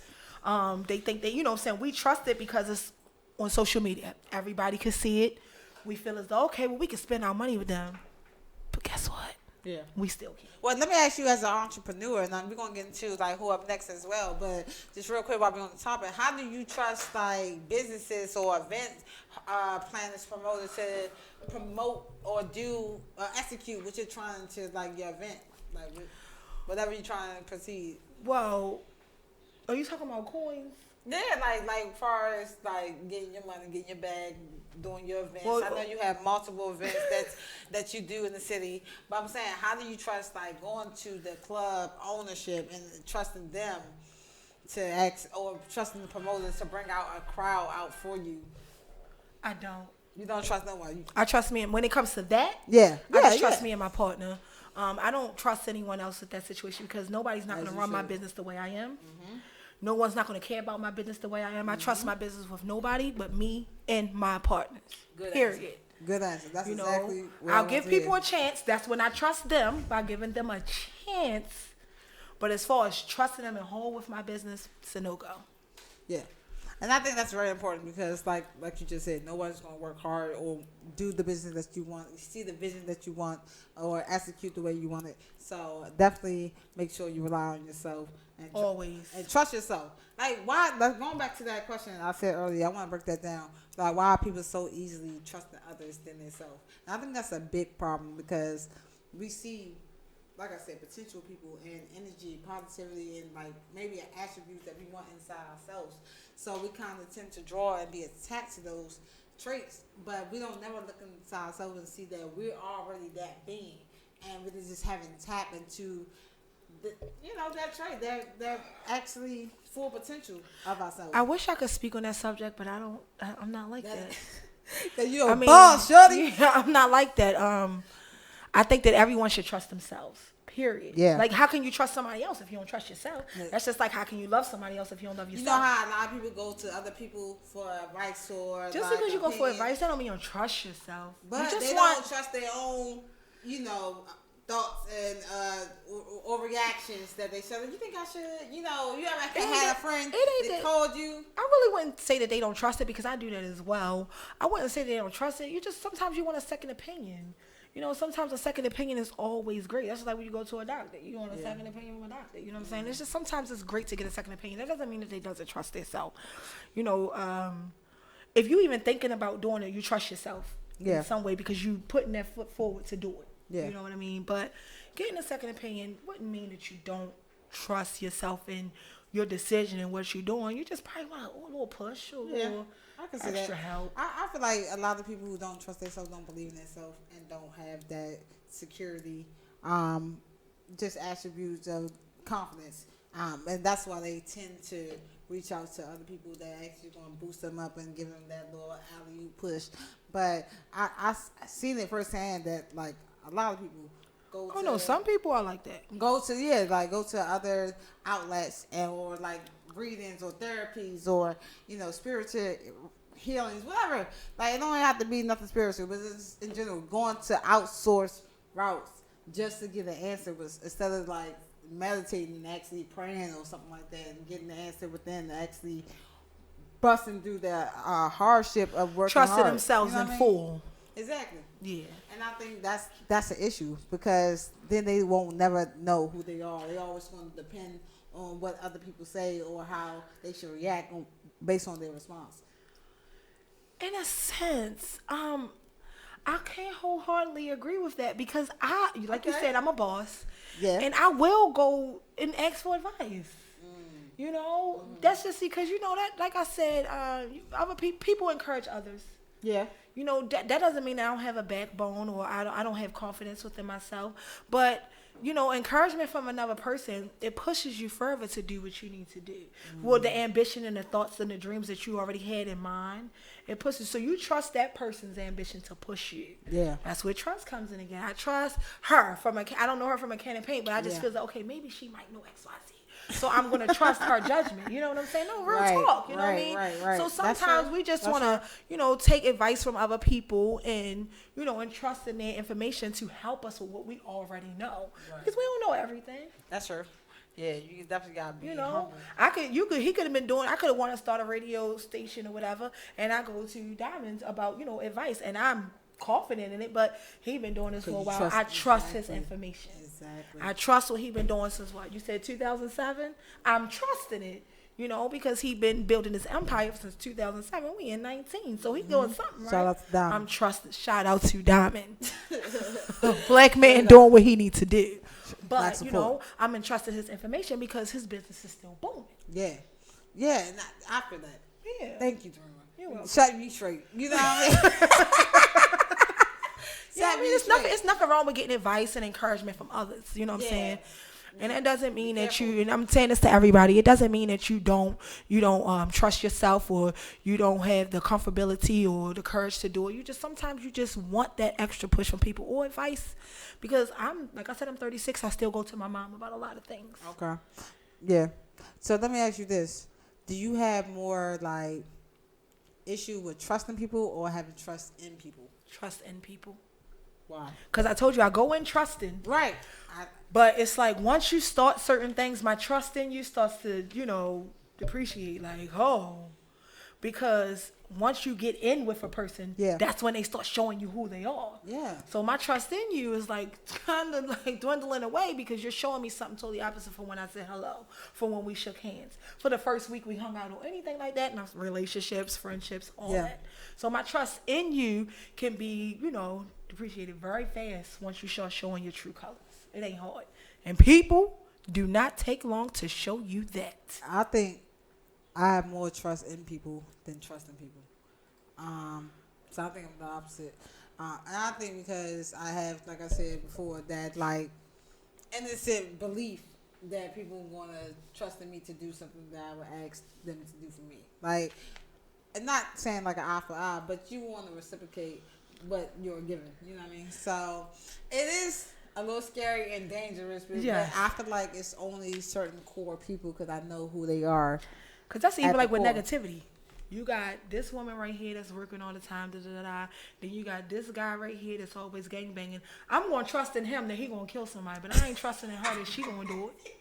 They think that, you know what I'm saying, we trust it because it's on social media. Everybody can see it. We feel as though, okay, well, we can spend our money with them. But guess what? Yeah. We still can. Well, let me ask you as an entrepreneur, and we're going to get into like who up next as well, but just real quick while we're on the topic, how do you trust like businesses or event planners, promoters to promote or do execute what you're trying to, like, your event, like whatever you're trying to proceed? Well, are you talking about coins? Yeah, like far as like getting your money, getting your bag, doing your events. Well, I know you have multiple events that you do in the city, but I'm saying, how do you trust like going to the club ownership and trusting them to or trusting the promoters to bring out a crowd out for you? I don't. You don't trust no one. I trust me. And when it comes to that, I just trust me and my partner. I don't trust anyone else with that situation because nobody's not going to run my business the way I am. Mm-hmm. No one's not going to care about my business the way I am. I trust my business with nobody but me and my partners. Period. Good answer. That's exactly what I'll give people a chance. That's when I trust them, by giving them a chance. But as far as trusting them and hold with my business, it's a no-go. Yeah. And I think that's very important because, like you just said, nobody's going to work hard or do the business that you want, see the vision that you want, or execute the way you want it. So definitely make sure you rely on yourself. And always. And trust yourself. Like, why, going back to that question I said earlier, I want to break that down. Like, why are people so easily trusting others than themselves? And I think that's a big problem because we see, like I said, potential people and energy, positivity, and like maybe an attribute that we want inside ourselves. So we kind of tend to draw and be attached to those traits, but we don't never look inside ourselves and see that we're already that being, and we just haven't tapped into that trait, that actually full potential of ourselves. I wish I could speak on that subject, but I'm not like that. Cause you're a boss, shorty. Yeah, I'm not like that. I think that everyone should trust themselves. Period. Yeah. Like, how can you trust somebody else if you don't trust yourself? Yeah. That's just like, how can you love somebody else if you don't love yourself? You know how a lot of people go to other people for advice or just like because you go for advice, that don't mean you don't trust yourself. But they don't trust their own, thoughts and or reactions that they show. You think I should? You ever had a friend that called you? I really wouldn't say that they don't trust it because I do that as well. I wouldn't say they don't trust it. You just sometimes you want a second opinion. Sometimes a second opinion is always great. That's like when you go to a doctor. You want a second opinion from a doctor. You know what I'm saying? It's just sometimes it's great to get a second opinion. That doesn't mean that they doesn't trust themselves. If you even thinking about doing it, you trust yourself in some way because you putting that foot forward to do it. Yeah. You know what I mean? But getting a second opinion wouldn't mean that you don't trust yourself in your decision and what you're doing. You just probably want a little push or extra help. I feel like a lot of people who don't trust themselves don't believe in themselves and don't have that security, just attributes of confidence. And that's why they tend to reach out to other people that actually going to boost them up and give them that little alley-oop push. But I seen it firsthand that, like, a lot of people go to... some people are like that. Go to other outlets or, like, readings or therapies or, spiritual healings, whatever. Like, it don't have to be nothing spiritual, but it's in general going to outsource routes just to get an answer instead of, like, meditating and actually praying or something like that and getting the answer within actually busting through that hardship of working trusting hard. themselves in full. Exactly. Yeah. And I think that's an issue because then they won't never know who they are. They always going to depend on what other people say or how they should react based on their response. In a sense, I can't wholeheartedly agree with that because you said, I'm a boss. Yeah. And I will go and ask for advice. That's just because, that, like I said, other people encourage others. Yeah. That doesn't mean I don't have a backbone or I don't have confidence within myself. But, encouragement from another person, it pushes you further to do what you need to do. Well, the ambition and the thoughts and the dreams that you already had in mind, it pushes. So you trust that person's ambition to push you. Yeah. That's where trust comes in again. I trust her I don't know her from a can of paint, but I just feel like, okay, maybe she might know X, Y, Z. So I'm going to trust her judgment. You know what I'm saying? No, real talk. You know what I mean? Right. So sometimes we just want to, take advice from other people and, and trust in their information to help us with what we already know. Because we don't know everything. That's true. Yeah, you definitely got to be humble. He could have been doing, I could have wanted to start a radio station or whatever, and I go to Diamonds about, advice, and I'm confident in it, but he been doing this for a while. I trust his information. Exactly. I trust what he been doing since what? You said 2007? I'm trusting it, because he been building his empire since 2007. We in 19, so he doing something, right? Shout out to Diamond. I'm trusting. Shout out to Diamond. Black man doing what he needs to do. But, I'm entrusting his information because his business is still booming. Yeah. Yeah, and I feel that. Yeah. Thank you, Dreamer. You're welcome. Shut me straight. You know what I mean? It's nothing wrong with getting advice and encouragement from others. You know what I'm saying? And it doesn't mean that you, and I'm saying this to everybody, it doesn't mean that you don't trust yourself, or you don't have the comfortability or the courage to do it. You just, sometimes you just want that extra push from people or advice. Because like I said, I'm 36. I still go to my mom about a lot of things. Okay. Yeah. So let me ask you this. Do you have more like issue with trusting people or having trust in people? Trust in people. Why? Because I told you I go in trusting. Right. But it's like once you start certain things, my trust in you starts to, depreciate. Like, because once you get in with a person, that's when they start showing you who they are. Yeah. So my trust in you is like kind of like dwindling away because you're showing me something totally opposite from when I said hello, from when we shook hands, for the first week we hung out or anything like that, and relationships, friendships, all that. So my trust in you can be, depreciated very fast once you start showing your true colors. It ain't hard. And people do not take long to show you that. I think I have more trust in people than trusting people. So I think I'm the opposite. And I think because I have, like I said before, that like innocent belief that people want to trust in me to do something that I would ask them to do for me. Like, and not saying like an eye for eye, but you want to reciprocate what you're given. You know what I mean? So it is a little scary and dangerous, but I feel like it's only certain core people because I know who they are. Because that's even like with negativity. You got this woman right here that's working all the time, Then you got this guy right here that's always gangbanging. I'm going to trust in him that he going to kill somebody, but I ain't trusting in her that she going to do it.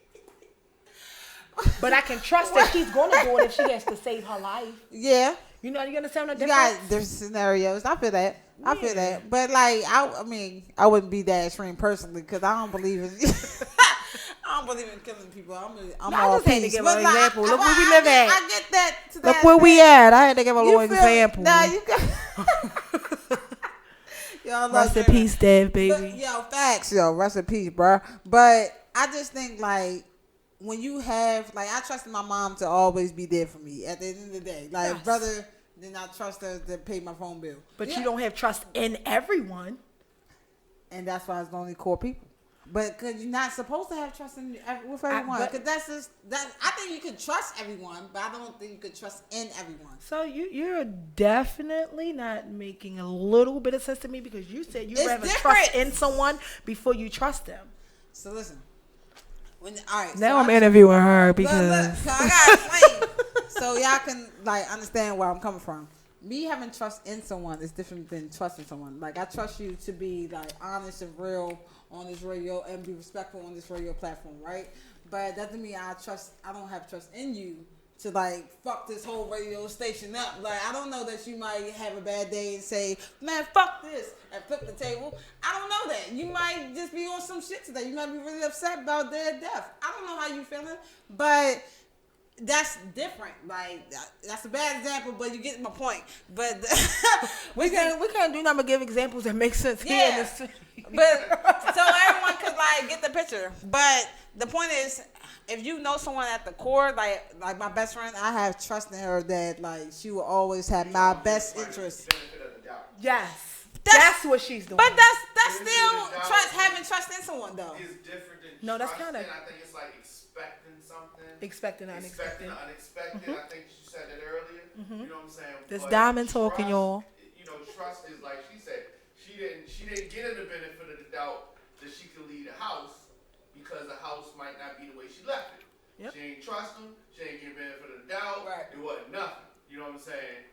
But I can trust that she's going to do it if she has to save her life. Yeah. You understand the difference? You got different scenarios. I feel that. I feel that. But like, I wouldn't be that extreme personally because I don't believe in I don't believe in killing people. I'm all just had to give an example. Look where we live at. I get that. Look where we at. I had to give a little example. Nah, you got. Rest in peace, Dev, baby. But, facts, rest in peace, bro. But I just think like when you have like I trusted my mom to always be there for me at the end of the day. Like brother, then I trust her to pay my phone bill. But you don't have trust in everyone, and that's why it's only core people. But because you're not supposed to have trust with everyone. Because that's just that. I think you can trust everyone, but I don't think you can trust in everyone. So you're definitely not making a little bit of sense to me because you said you'd rather trust in someone before you trust them. So listen. All right. Now I'm interviewing her because look, so I gotta explain. So y'all can like understand where I'm coming from. Me having trust in someone is different than trusting someone. Like I trust you to be like honest and real on this radio and be respectful on this radio platform, right? But that doesn't mean I don't have trust in you to like fuck this whole radio station up. Like I don't know that you might have a bad day and say, man, fuck this and flip the table. I don't know that. You might just be on some shit today. You might be really upset about their death. I don't know how you feeling, but that's different. Like that's a bad example, but you get my point. But we can't do nothing but give examples that make sense here in this city. But so everyone could like get the picture. But the point is, if you know someone at the core, like my best friend, I have trust in her that like she will always have my best interest. Yes, that's what she's doing. But that's still having trust in someone though. It's different than no, that's kind of. I think it's like expecting something. Expecting unexpected. Mm-hmm. I think you said that earlier. Mm-hmm. You know what I'm saying? This diamond talking, y'all. Trust is like she said. She didn't get her the benefit of the doubt that she could leave the house because the house might not be the way she left it. Yep. She ain't trust him. She ain't get the benefit of the doubt. Right. It wasn't nothing. You know what I'm saying?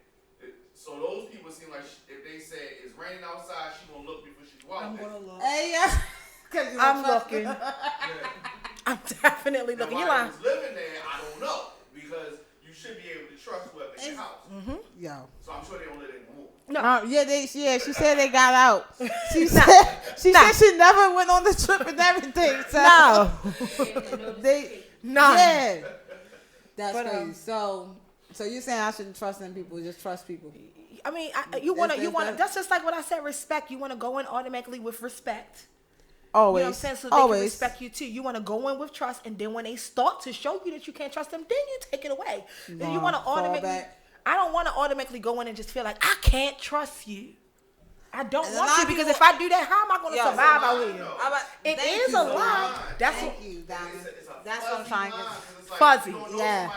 So those people seem like if they say it's raining outside, she gonna look before she go out. I'm gonna look. Hey, I'm looking. I'm definitely looking. You're lying. Living there, I don't know because you should be able to trust whoever in your house. Mm-hmm. Yo. So I'm sure they don't let it move. No. She said they got out. She said she never went on the trip and everything. So Yeah. That's crazy. So you're saying I shouldn't trust in people, just trust people. I mean, you wanna that's just like what I said, respect. You wanna go in automatically with respect. Always. You know what I'm saying? So they can respect you too. You want to go in with trust, and then when they start to show you that you can't trust them, then you take it away. Then you want to automatically. I don't want to automatically go in and just feel like I can't trust you. I don't want to because if I do that, how am I going to survive out here? It is a lie. Thank you, Diamond. That's what I'm trying to get. Fuzzy. Yeah.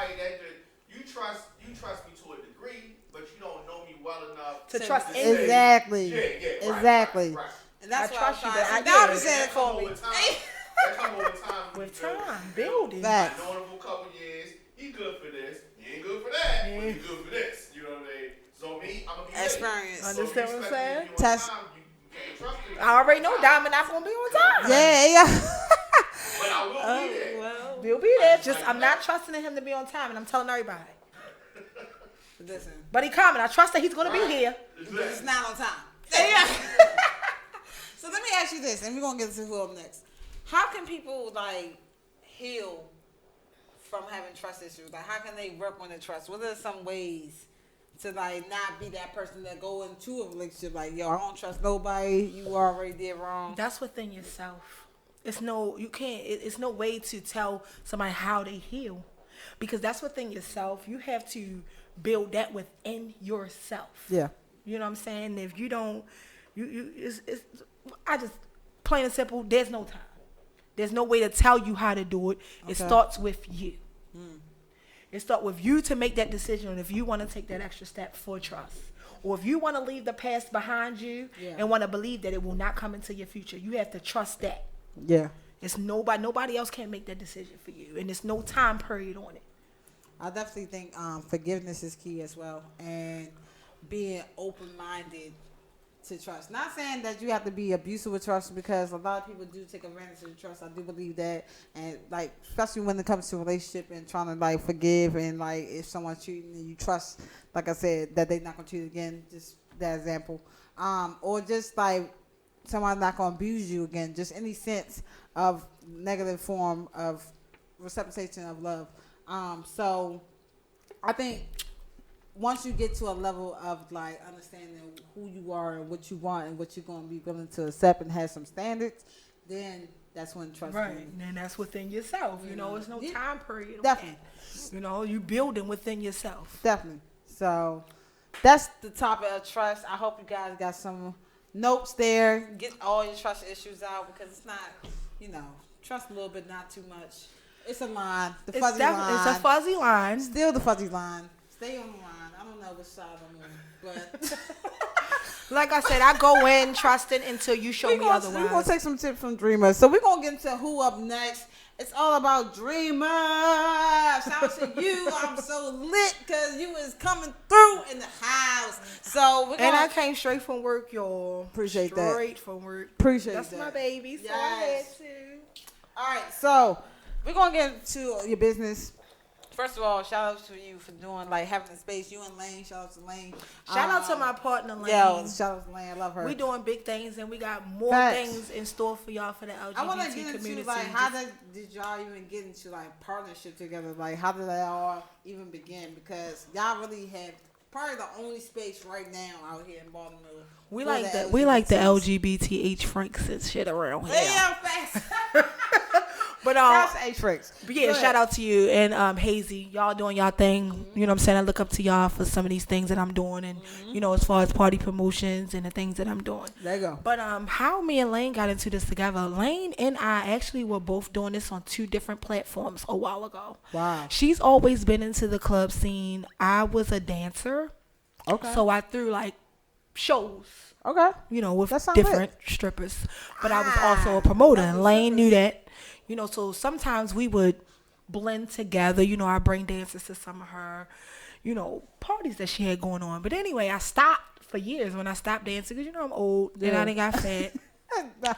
You trust me to a degree, but you don't know me well enough to trust exactly. Exactly. Right. And that's I what trust I'm you, trying but to Diamond said it for me. That come over time. With time, building. I've known him for a couple years. He good for this. He ain't good for that. But he good for this. You know what I mean? So me, I'm gonna be experience. Understand what I'm saying? Test. I already know Diamond not gonna be on time. Yeah. But I will be there. Well, We'll be there. Just I'm not trusting in him to be on time, and I'm telling everybody. listen. But he coming. I trust that he's gonna be here. But it's not on time. Yeah. So let me ask you this, and we're gonna get to who up next. How can people like heal from having trust issues? Like, how can they work on their trust? What are some ways to like not be that person that go into a relationship like, yo, I don't trust nobody. You already did wrong. That's within yourself. It's no way to tell somebody how they heal, because that's within yourself. You have to build that within yourself. Yeah. You know what I'm saying? If you don't, I just plain and simple. There's no time. There's no way to tell you how to do it. It starts with you. It starts with you to make that decision if you want to take that extra step for trust. Or if you want to leave the past behind you and want to believe that it will not come into your future, you have to trust that. Yeah. It's nobody else can make that decision for you. And there's no time period on it. I definitely think forgiveness is key as well. And being open-minded to trust. Not saying that you have to be abusive with trust, because a lot of people do take advantage of trust. I do believe that, and like especially when it comes to a relationship and trying to like forgive, and like if someone's cheating and you trust, like I said, that they're not gonna cheat again. Just that example, or just like someone's not gonna abuse you again. Just any sense of negative form of reciprocation of love. So I think once you get to a level of like understanding who you are and what you want and what you're going to be willing to accept and have some standards, then that's when trust right comes. And that's within yourself. You know, there's no time period. Definitely. You know, you building within yourself. Definitely. So that's the topic of trust. I hope you guys got some notes there. Get all your trust issues out, because it's not, trust a little bit, not too much. It's a line. The fuzzy line. It's a fuzzy line. Still the fuzzy line. Stay on the line. I don't know which side I'm on, but like I said, I go in trusting until you show me otherwise. We're going to take some tips from Dreamer. So we're going to get into who up next. It's all about Dreamer. Shout out to you. I'm so lit because you is coming through in the house. So and I came straight from work, y'all. Appreciate that. Straight from work. Appreciate That's that. That's my baby. So yes. I had to. All right, so we're going to get into your business. First of all, shout out to you for doing, like, having the space. You and Lane. Shout out to Lane. Shout out to my partner, Lane. Yeah, shout out to Lane. I love her. We doing big things, and we got more things in store for y'all for the LGBT community. I want to get into, like, how did y'all even get into, like, partnership together? Like, how did that all even begin? Because y'all really have probably the only space right now out here in Baltimore. We like the LGBTH Franks and shit around here. Yeah, fast. But yeah, shout out to you and Hazy. Y'all doing y'all thing. Mm-hmm. You know what I'm saying? I look up to y'all for some of these things that I'm doing, and as far as party promotions and the things that I'm doing. There you go. But how me and Lane got into this together? Lane and I actually were both doing this on 2 different platforms a while ago. Wow. She's always been into the club scene. I was a dancer. Okay. So I threw like shows. Okay. With different strippers. But I was also a promoter, and Lane knew that. So sometimes we would blend together. I bring dancers to some of her, parties that she had going on. But anyway, I stopped for years when I stopped dancing because, I'm old and I done got fat.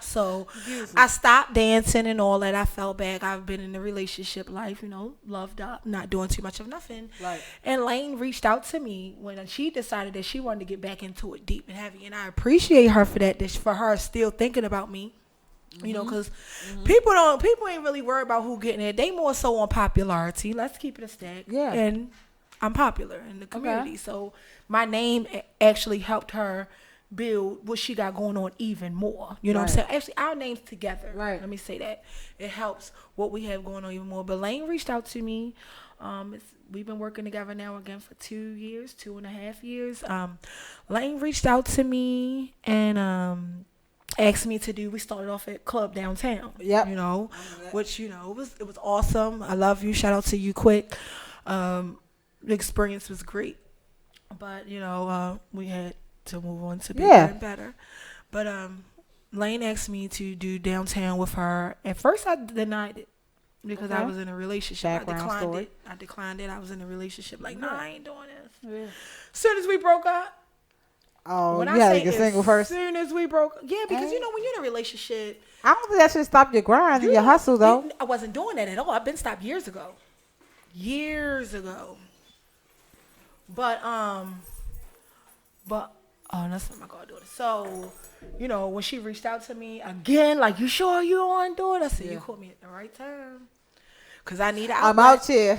So I stopped dancing and all that. I felt bad. I've been in a relationship life, loved up, not doing too much of nothing. Right. And Lane reached out to me when she decided that she wanted to get back into it deep and heavy. And I appreciate her for that, for her still thinking about me. Because people ain't really worried about who getting it. They more so on popularity. Let's keep it a stack. Yeah. And I'm popular in the community. Okay. So my name actually helped her build what she got going on even more. You know what I'm saying? Actually, our names together. Right. Let me say that. It helps what we have going on even more. But Lane reached out to me. We've been working together now again for 2 years, 2.5 years. Lane reached out to me and asked me to do. We started off at Club Downtown. Yep. You know, which it was awesome. I love you. Shout out to you, Quick. The experience was great, but we had to move on to bigger and better. But Lane asked me to do Downtown with her. At first, I denied it. Because I was in a relationship. I declined it. I was in a relationship. Like, no, I ain't doing this. Yeah. Soon as we broke up. Oh, when you had to get single first? As soon as we broke up. Yeah, because, when you're in a relationship. I don't think that should stop your grind and your hustle, though. I wasn't doing that at all. I've been stopped years ago. But, oh, that's not my goddaughter. So, when she reached out to me again, like, you sure you don't want to do it? I said, you caught me at the right time. Because I need an outlet. I'm out here.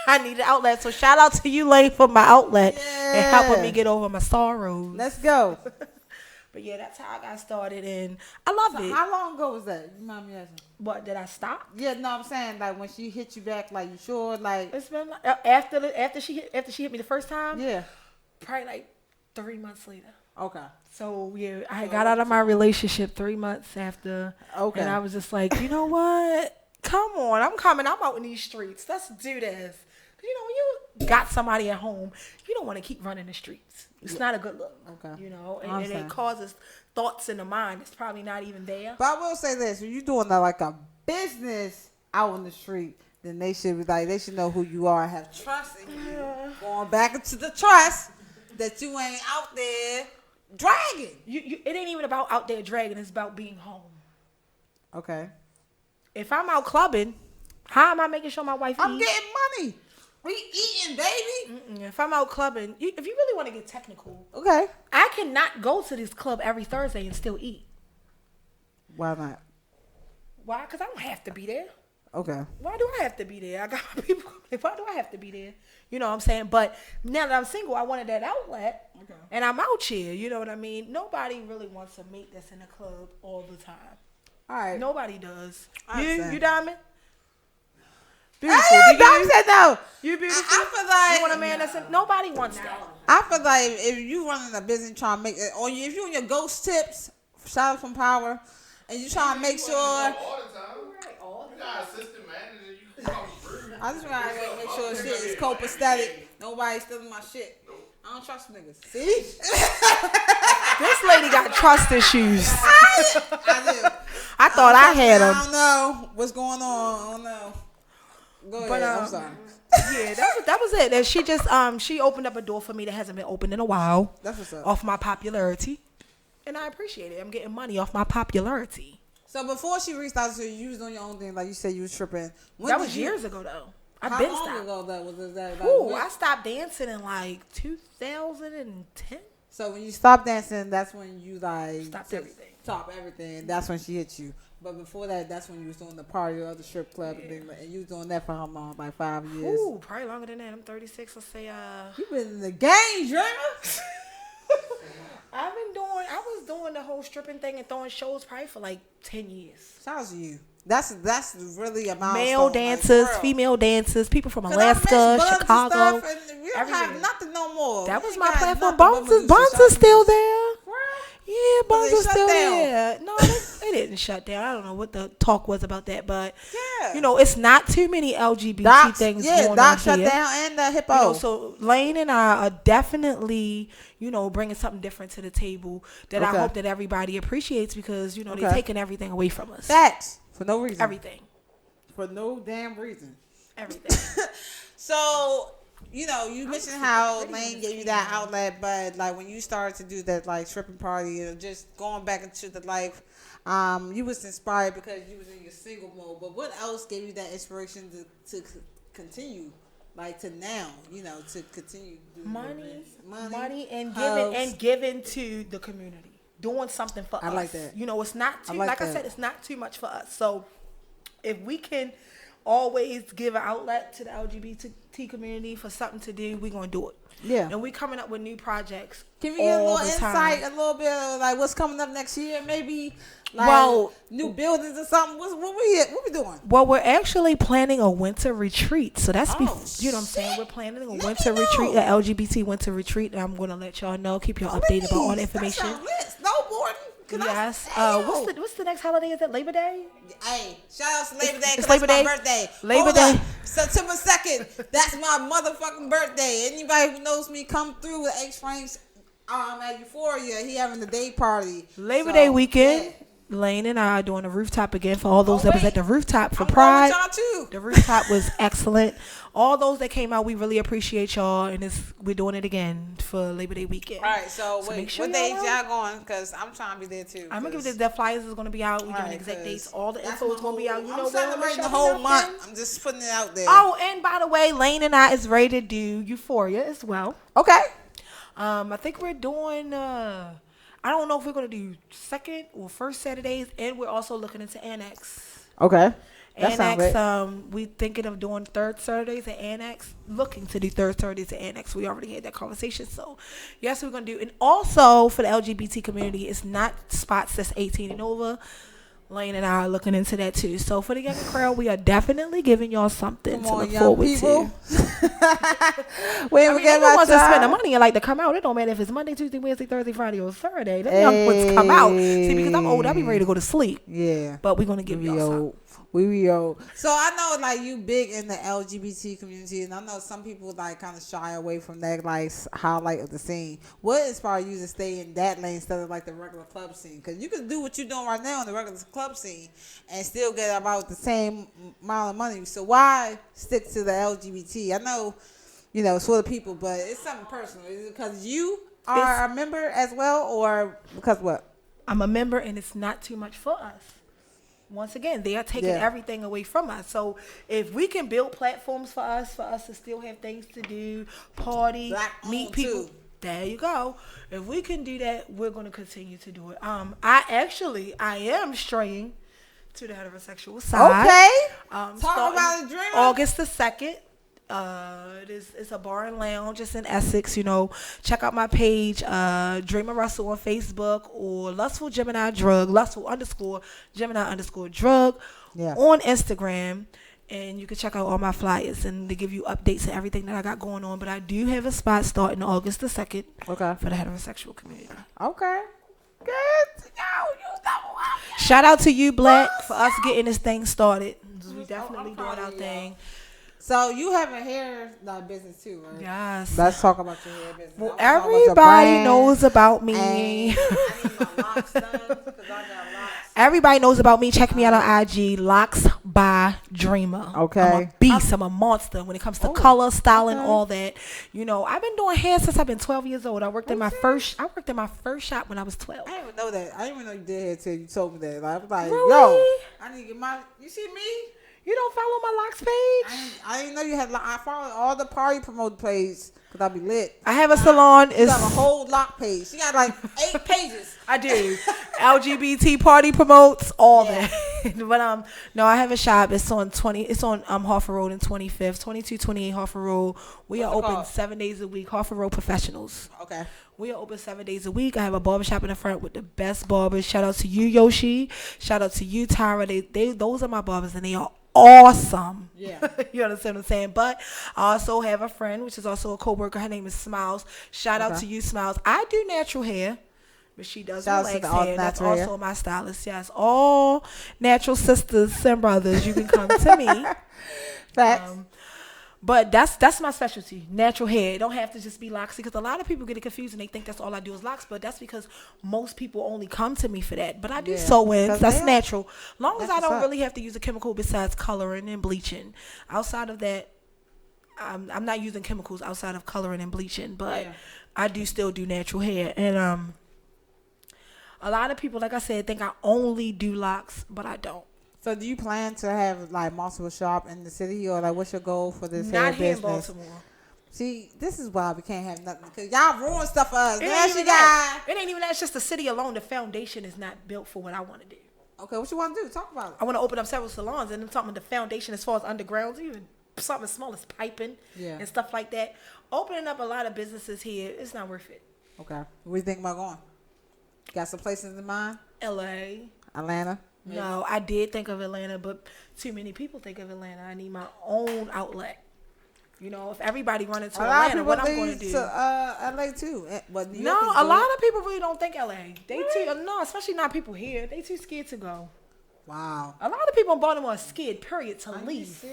I need an outlet. So shout out to you, Lane, for my outlet and helping me get over my sorrows. Let's go. But yeah, that's how I got started, and I loved it. How long ago was that? You mind me asking? What, did I stop? Yeah, no, I'm saying like when she hit you back, like you sure, like it's been like, after she hit me the first time. Yeah, probably like 3 months later. Okay. So yeah, I got out of my relationship 3 months after. Okay. And I was just like, you know what? Come on, I'm coming. I'm out in these streets. Let's do this. When you got somebody at home, you don't want to keep running the streets. It's not a good look. Okay. And it causes thoughts in the mind. It's probably not even there. But I will say this: when you're doing like a business out in the street, then they should be like, they should know who you are and have trust in you. Going back into the trust that you ain't out there dragging. It ain't even about out there dragging. It's about being home. Okay. If I'm out clubbing, how am I making sure my wife eats? I'm getting money. We eating, baby. If I'm out clubbing, if you really want to get technical, okay, I cannot go to this club every Thursday and still eat. Why not? Why? Because I don't have to be there. Okay. Why do I have to be there? I got my people. Why do I have to be there? You know what I'm saying? But now that I'm single, I wanted that outlet. Okay. And I'm out here. You know what I mean? Nobody really wants to make this in a club all the time. All right. Nobody does. You Diamond? Beautiful. Diamond said no. You beautiful? I feel like you want a man that's nobody wants that. I feel like if you running a business trying to make it, or if you on your ghost tips, shout out from Power, and you trying to make sure. All the time. You got assistant manager. You can come through. I just want to make sure shit is copacetic. Nobody's stealing my shit. I don't trust niggas. See? This lady got trust issues. I do. I thought I had them. I don't know what's going on. I don't know. Go ahead. I'm sorry. Yeah, that was it. And she just she opened up a door for me that hasn't been opened in a while. That's what's up. Off my popularity, and I appreciate it. I'm getting money off my popularity. So before she reached out to you, you was doing your own thing, like you said you was tripping. That was years ago though. How long ago that was that? Ooh, I stopped dancing in like 2010. So when you stopped dancing, that's when you like stopped everything. Stop everything. That's when she hit you. But before that, that's when you was doing the party or the strip club and you was doing that for how long? Like 5 years? Ooh, probably longer than that. I'm 36. Let's say you been in the game, Dreamer. I was doing the whole stripping thing and throwing shows probably for like 10 years. Shout out to you. That's really a milestone. Male dancers, like, female dancers, people from Alaska, Chicago. We don't have nothing no more. That was my platform. Buns is still there. Yeah, Buns is still there. No, they didn't shut down. I don't know what the talk was about that, but it's not too many LGBT things going on Doc shut here. down and the hippo. So Lane and I are definitely, bringing something different to the table that I hope that everybody appreciates because, they're taking everything away from us. Facts. For no reason. Everything. For no damn reason. Everything. So, you mentioned how Lane gave you that outlet, but like when you started to do that like stripping party and just going back into the life, you was inspired because you was in your single mode. But what else gave you that inspiration to continue, like to now, to continue doing money and giving to the community. Doing something for us. I like that. It's not too, like I said, it's not too much for us. So if we can always give an outlet to the LGBT community for something to do, we're gonna do it. Yeah. And we coming up with new projects. Can we get a all little the insight, time. a little bit of like what's coming up next year? Maybe like new buildings or something. What we doing? Well, we're actually planning a winter retreat. So that's Oh, you know what I'm saying? We're planning a Let winter me know. retreat, an LGBT winter retreat, and I'm gonna let y'all know, keep y'all updated about all the information. That sound lit. Snowboarding. Can Yes. I, What's the next holiday? Is it Labor Day? Hey, shout out to Labor Day. 'Cause It's that's Labor my Day. birthday. Labor Hold Day. up. September 2nd. That's my motherfucking birthday. Anybody who knows me, come through with H Frank's at Euphoria. He having the day party. Labor So, Day weekend. yeah. Lane and I are doing a rooftop again for all those that was wait. at the rooftop for I'm going Pride. with y'all too. The rooftop was excellent. All those that came out, we really appreciate y'all, and we're doing it again for Labor Day weekend. All right, so wait, make sure what y'all days know. y'all going? Because I'm trying to be there too. I'm gonna give 'cause- you the flyers is gonna be out. We're doing Alright, exact 'cause dates. All the that's info is my gonna be out. whole- You I'm know, celebrating the we're whole shopping month. out I'm just putting it out there. Oh, and by the way, Lane and I is ready to do Euphoria as well. Okay. I think we're doing. I don't know if we're gonna do second or first Saturdays, and we're also looking into Annex. Okay. That sounds Annex, great. we thinking of doing third Saturdays at Annex. Looking to do third Saturdays at Annex. We already had that conversation. So, yes, we're gonna do. And also for the LGBT community, it's not spots that's 18 and over. Lane and I are looking into that too. So for the younger crowd, we are definitely giving y'all something Come to on, look young forward people. to. We ain't I mean, forget they the about ones that spend the y'all. money and like to come out. It don't matter if it's Monday, Tuesday, Wednesday, Thursday, Friday, or Saturday. Them young ones come out. See, because I'm old, I be ready to go to sleep. Yeah. But we're gonna give y'all something. We be old. So I know like you big in the LGBT community, and I know some people like kind of shy away from that like highlight of the scene. What inspired you to stay in that lane instead of like the regular club scene? Because you can do what you're doing right now in the regular club scene and still get about the same amount of money. So why stick to the LGBT? I know, it's for the people, but it's something personal. Is it because you are a member as well, or because what? I'm a member, and it's not too much for us. Once again, they are taking everything away from us. So if we can build platforms for us to still have things to do, party, meet people. Too. There you go. If we can do that, we're going to continue to do it. I am straying to the heterosexual side. Okay. Talk about it, Dreamer. August the 2nd. It's a bar and lounge. It's in Essex. Check out my page, Dreamer Russell on Facebook, or Lustful Gemini Drug, Lustful_Gemini_Drug on Instagram. And you can check out all my flyers, and they give you updates and everything that I got going on. But I do have a spot starting August the 2nd for the heterosexual community. Okay. Good. Shout out to you, Black, for us getting this thing started. We definitely doing our thing. So you have a hair business too, right? Yes. Let's talk about your hair business. Well, everybody knows about me. I need my locks done because I got locks. Everybody knows about me. Check me out on IG, Locks by Dreamer. Okay. I'm a beast. I'm a monster when it comes to color, styling, all that. I've been doing hair since I've been 12 years old. I worked in my first shop when I was 12. I didn't even know that. I didn't even know you did hair till you told me that. Like, I was like, Really? yo, I need to get my. You see me? You don't follow my Locks page? I didn't know you had. I follow all the party promote pages because I be lit. I have a salon. You got a whole lock page. She got like 8 pages. I do. LGBT party promotes all that. But no, I have a shop. It's on Harford Road and 25th, 2228 Harford Road. We are open 7 days a week. Harford Road Professionals. Okay. We are open 7 days a week. I have a barbershop in the front with the best barbers. Shout out to you, Yoshi. Shout out to you, Tyra. Those are my barbers, and they are awesome. Yeah. You understand what I'm saying? But I also have a friend, which is also a co-worker. Her name is Smiles. Shout out to you, Smiles. I do natural hair, but she does relax hair. That's also my stylist. Yes, all natural sisters and brothers, you can come to me. Facts. But that's my specialty, natural hair. It don't have to just be locks, because a lot of people get it confused and they think that's all I do is locks. But that's because most people only come to me for that. But I do sew-ins. That's natural. Long as I don't really have to use a chemical besides coloring and bleaching. Outside of that, I'm not using chemicals outside of coloring and bleaching. But I do still do natural hair. And a lot of people, like I said, think I only do locks, but I don't. So do you plan to have like multiple shop in the city, or like what's your goal for this hair Not here in business? Baltimore. See, this is why we can't have nothing, because y'all ruin stuff for us. It ain't even that. It's just the city alone. The foundation is not built for what I want to do. Okay, what you want to do? Talk about it. I want to open up several salons, and I'm talking about the foundation as far as underground, even something as small as piping and stuff like that. Opening up a lot of businesses here, it's not worth it. Okay. Where you think about going? Got some places in mind? L.A. Atlanta? Maybe? No, I did think of Atlanta, but too many people think of Atlanta. I need my own outlet. You know, if everybody run into Atlanta, what I'm going to do? LA too. But no, a lot of people really don't think LA. They too, no, especially not people here. They too scared to go. Wow. A lot of people in Baltimore are scared, period, to leave.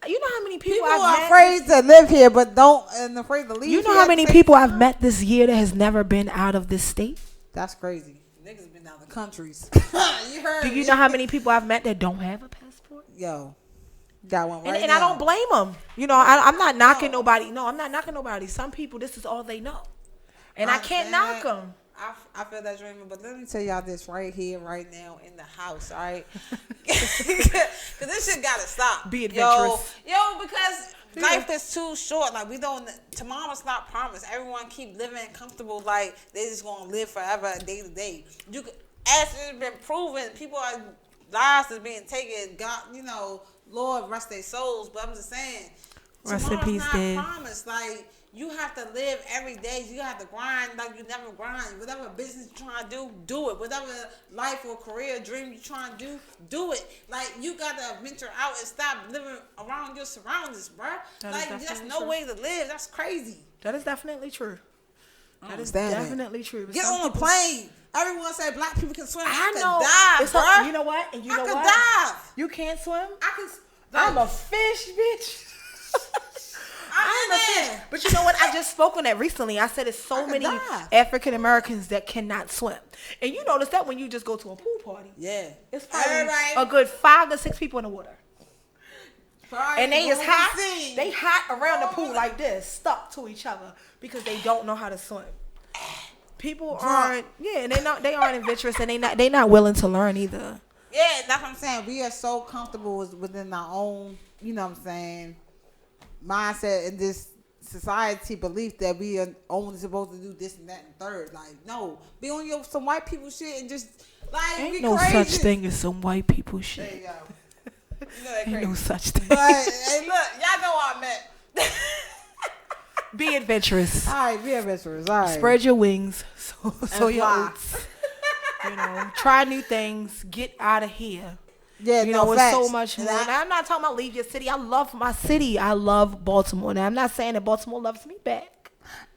You know how many people I've are met afraid to live here, but and afraid to leave. You know how many people I've met this year that has never been out of this state? That's crazy. Niggas been out of the countries. You heard? Do you know how many people I've met that don't have a passport? Yo. Got one right and now. I don't blame them. You know, I'm not knocking nobody. No, I'm not knocking nobody. Some people, this is all they know. And I can't knock them. I feel that dreaming, but let me tell y'all this right here, right now, in the house, all right? Because this shit got to stop. Be adventurous. Yo, because life is too short. Like, tomorrow's not promised. Everyone keep living comfortable like they just going to live forever, day to day. As it's been proven, lives is being taken. God, Lord rest their souls, but I'm just saying, rest in peace, not promised. Like, you have to live every day. You have to grind like you never grind. Whatever business you're trying to do it. Whatever life or career dream you're trying to do it. Like, you got to venture out and stop living around your surroundings, bro. Like, there's no way to live. That's crazy. That is definitely true. That is definitely true. Get on a plane. Everyone say black people can swim. I know. Dive, bro. You know what? And you know what? I can dive. You can't swim? I'm a fish, bitch. I'm a fish. But you know what? I just spoke on that recently. I said there's so many African Americans that cannot swim. And you notice that when you just go to a pool party. Yeah. It's probably a good 5 to 6 people in the water. And they is hot. They hot around the pool like this, stuck to each other because they don't know how to swim. People aren't, and they aren't adventurous, and they not willing to learn either. Yeah, that's what I'm saying. We are so comfortable within our own, you know what I'm saying, mindset in this society belief that we are only supposed to do this and that and third. Like, no, be on some white people shit and just like ain't be no crazy. Such thing as some white people shit. There you go. Ain't no such thing. But hey, look, y'all know what I meant. Be adventurous. All right, be adventurous. All right. Spread your wings, so your oats. Try new things. Get out of here. Yeah, it's so much more. Now, I'm not talking about leave your city. I love my city. I love Baltimore. Now, I'm not saying that Baltimore loves me back.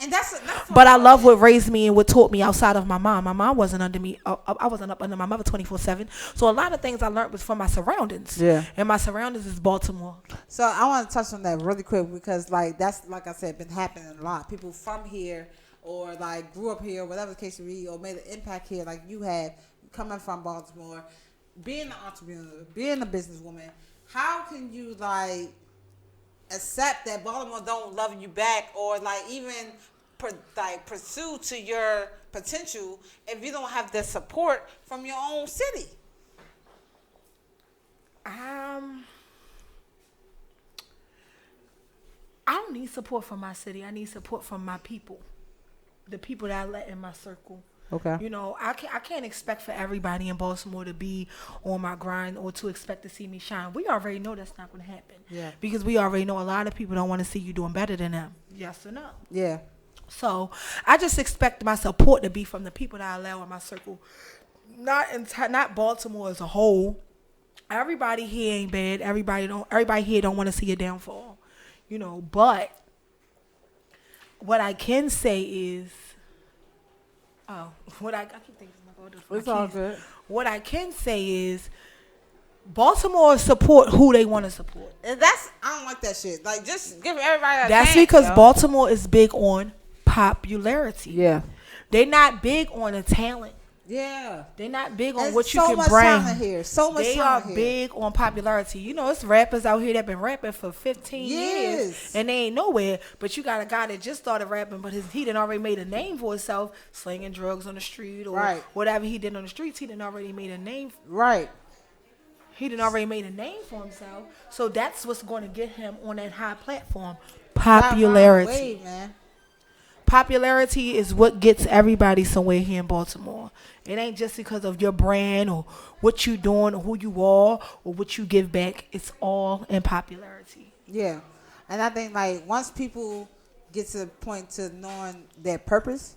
And that's but I love what raised me and what taught me outside of my mom. My mom wasn't under me. I wasn't up under my mother 24/7. So a lot of things I learned was from my surroundings. Yeah. And my surroundings is Baltimore. So I want to touch on that really quick because that's like I said, been happening a lot. People from here or like grew up here, whatever the case may be, or made an impact here, like you have coming from Baltimore, being an entrepreneur, being a businesswoman. How can you like accept that Baltimore don't love you back or like even pursue to your potential if you don't have the support from your own city? I don't need support from my city. I need support from my people, the people that I let in my circle. Okay. I can't expect for everybody in Baltimore to be on my grind or to expect to see me shine. We already know that's not going to happen. Yeah. Because we already know a lot of people don't want to see you doing better than them. Yes or no? Yeah. So I just expect my support to be from the people that I allow in my circle, not Baltimore as a whole. Everybody here ain't bad. Everybody here don't want to see your downfall, But what I can say is. I keep thinking it's all good. What I can say is Baltimore support who they want to support. And I don't like that shit. Like, just give everybody a That's chance, because Baltimore is big on popularity. Yeah. They're not big on the talent. Yeah. They're not big on There's what you so can much bring. Talent here. So much they talent are here. big on popularity. It's rappers out here that been rapping for 15 years and they ain't nowhere. But you got a guy that just started rapping, but he done already made a name for himself, slinging drugs on the street or whatever he did on the streets. He done already made a name. Right. He done already made a name for himself. So that's what's going to get him on that high platform. Popularity. Wait, man. Popularity is what gets everybody somewhere here in Baltimore. It ain't just because of your brand or what you doing or who you are or what you give back. It's all in popularity. Yeah. And I think like once people get to the point to knowing their purpose,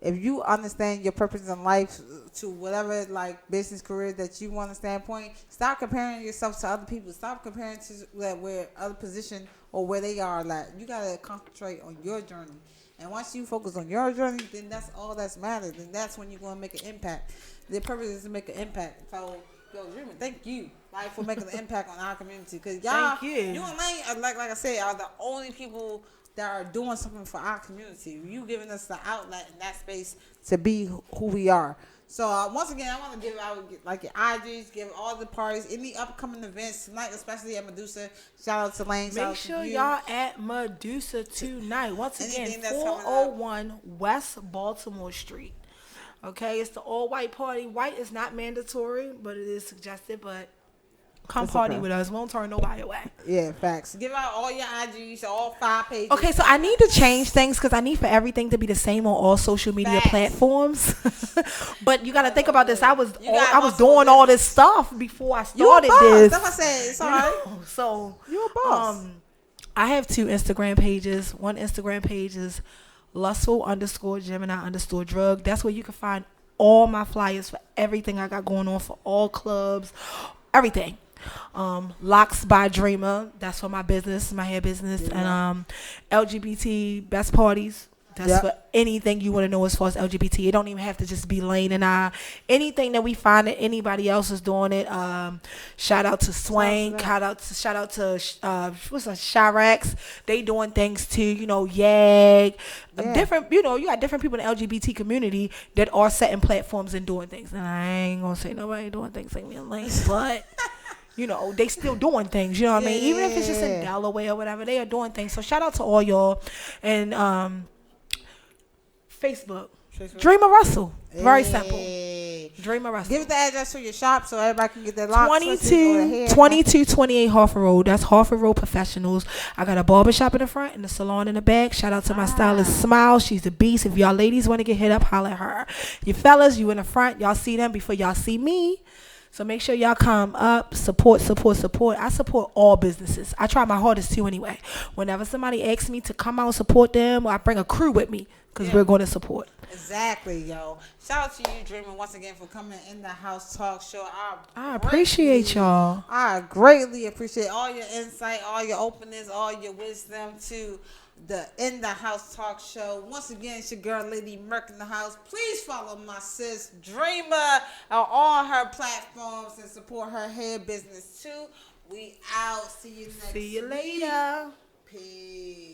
if you understand your purpose in life to whatever like business career that you want to standpoint, stop comparing yourself to other people. Stop comparing to where other position or where they are. Like you gotta concentrate on your journey. And once you focus on your journey, then that's all that's matters. And that's when you're gonna make an impact. The purpose is to make an impact. So, yo, Dreamer, thank you, like, for making an impact on our community. Cause y'all, Thank you. You and Lane, like I said, are the only people that are doing something for our community. You giving us the outlet in that space to be who we are. So once again, I want to give out like your IGs, give all the parties, any upcoming events tonight, especially at Medusa. Shout out to Lane. Make sure y'all at Medusa tonight. Once again, Anything that's coming up. 401 West Baltimore Street. Okay, it's the all white party. White is not mandatory, but it is suggested. But come That's party okay. with us. We won't turn nobody away. Yeah, facts. Give out all your IGs, all 5 pages. Okay, so I need to change things because I need for everything to be the same on all social media Facts. platforms. But you got to think about this. I was gotta hustle doing with all this. this stuff before I You a started boss. this. That's what I said. It's all right. So You a boss. I have 2 Instagram pages. One Instagram page is lustful_Gemini_drug. That's where you can find all my flyers for everything I got going on for all clubs, everything. Locks by Dreamer, that's for my business, my hair business. Yeah. And LGBT best parties, that's Yep. for anything you want to know as far as LGBT. It don't even have to just be Lane and I. Anything that we find that anybody else is doing it. Shout out to Swain. Shout out to what's that, Chirax. They doing things too. You know, YAG. Yeah. Different. You know, you got different people in the LGBT community that are setting platforms and doing things. And I ain't gonna say nobody doing things like me and Lane, but. You know, they still doing things, you know what I mean? Even if it's just in Delaware or whatever, they are doing things. So shout out to all y'all. And Facebook. Dreamer Russell. Very simple. Dreamer Russell. Give us the address for your shop so everybody can get their locks. 2228 Harford Road. That's Harford Road Professionals. I got a barbershop in the front and a salon in the back. Shout out to my stylist Smile. She's the beast. If y'all ladies want to get hit up, holler at her. You fellas, you in the front. Y'all see them before y'all see me. So make sure y'all come up, support. I support all businesses. I try my hardest too anyway. Whenever somebody asks me to come out and support them, I bring a crew with me because we're going to support. Exactly, yo. Shout out to you, Dreamer, once again for coming in the House Talk Show. I appreciate y'all. I greatly appreciate all your insight, all your openness, all your wisdom to the In the House Talk Show. Once again, it's your girl, Lady Merc in the house. Please follow my sis, Dreamer, on all her platforms and support her hair business too. We out. See you next week. See you later. Peace.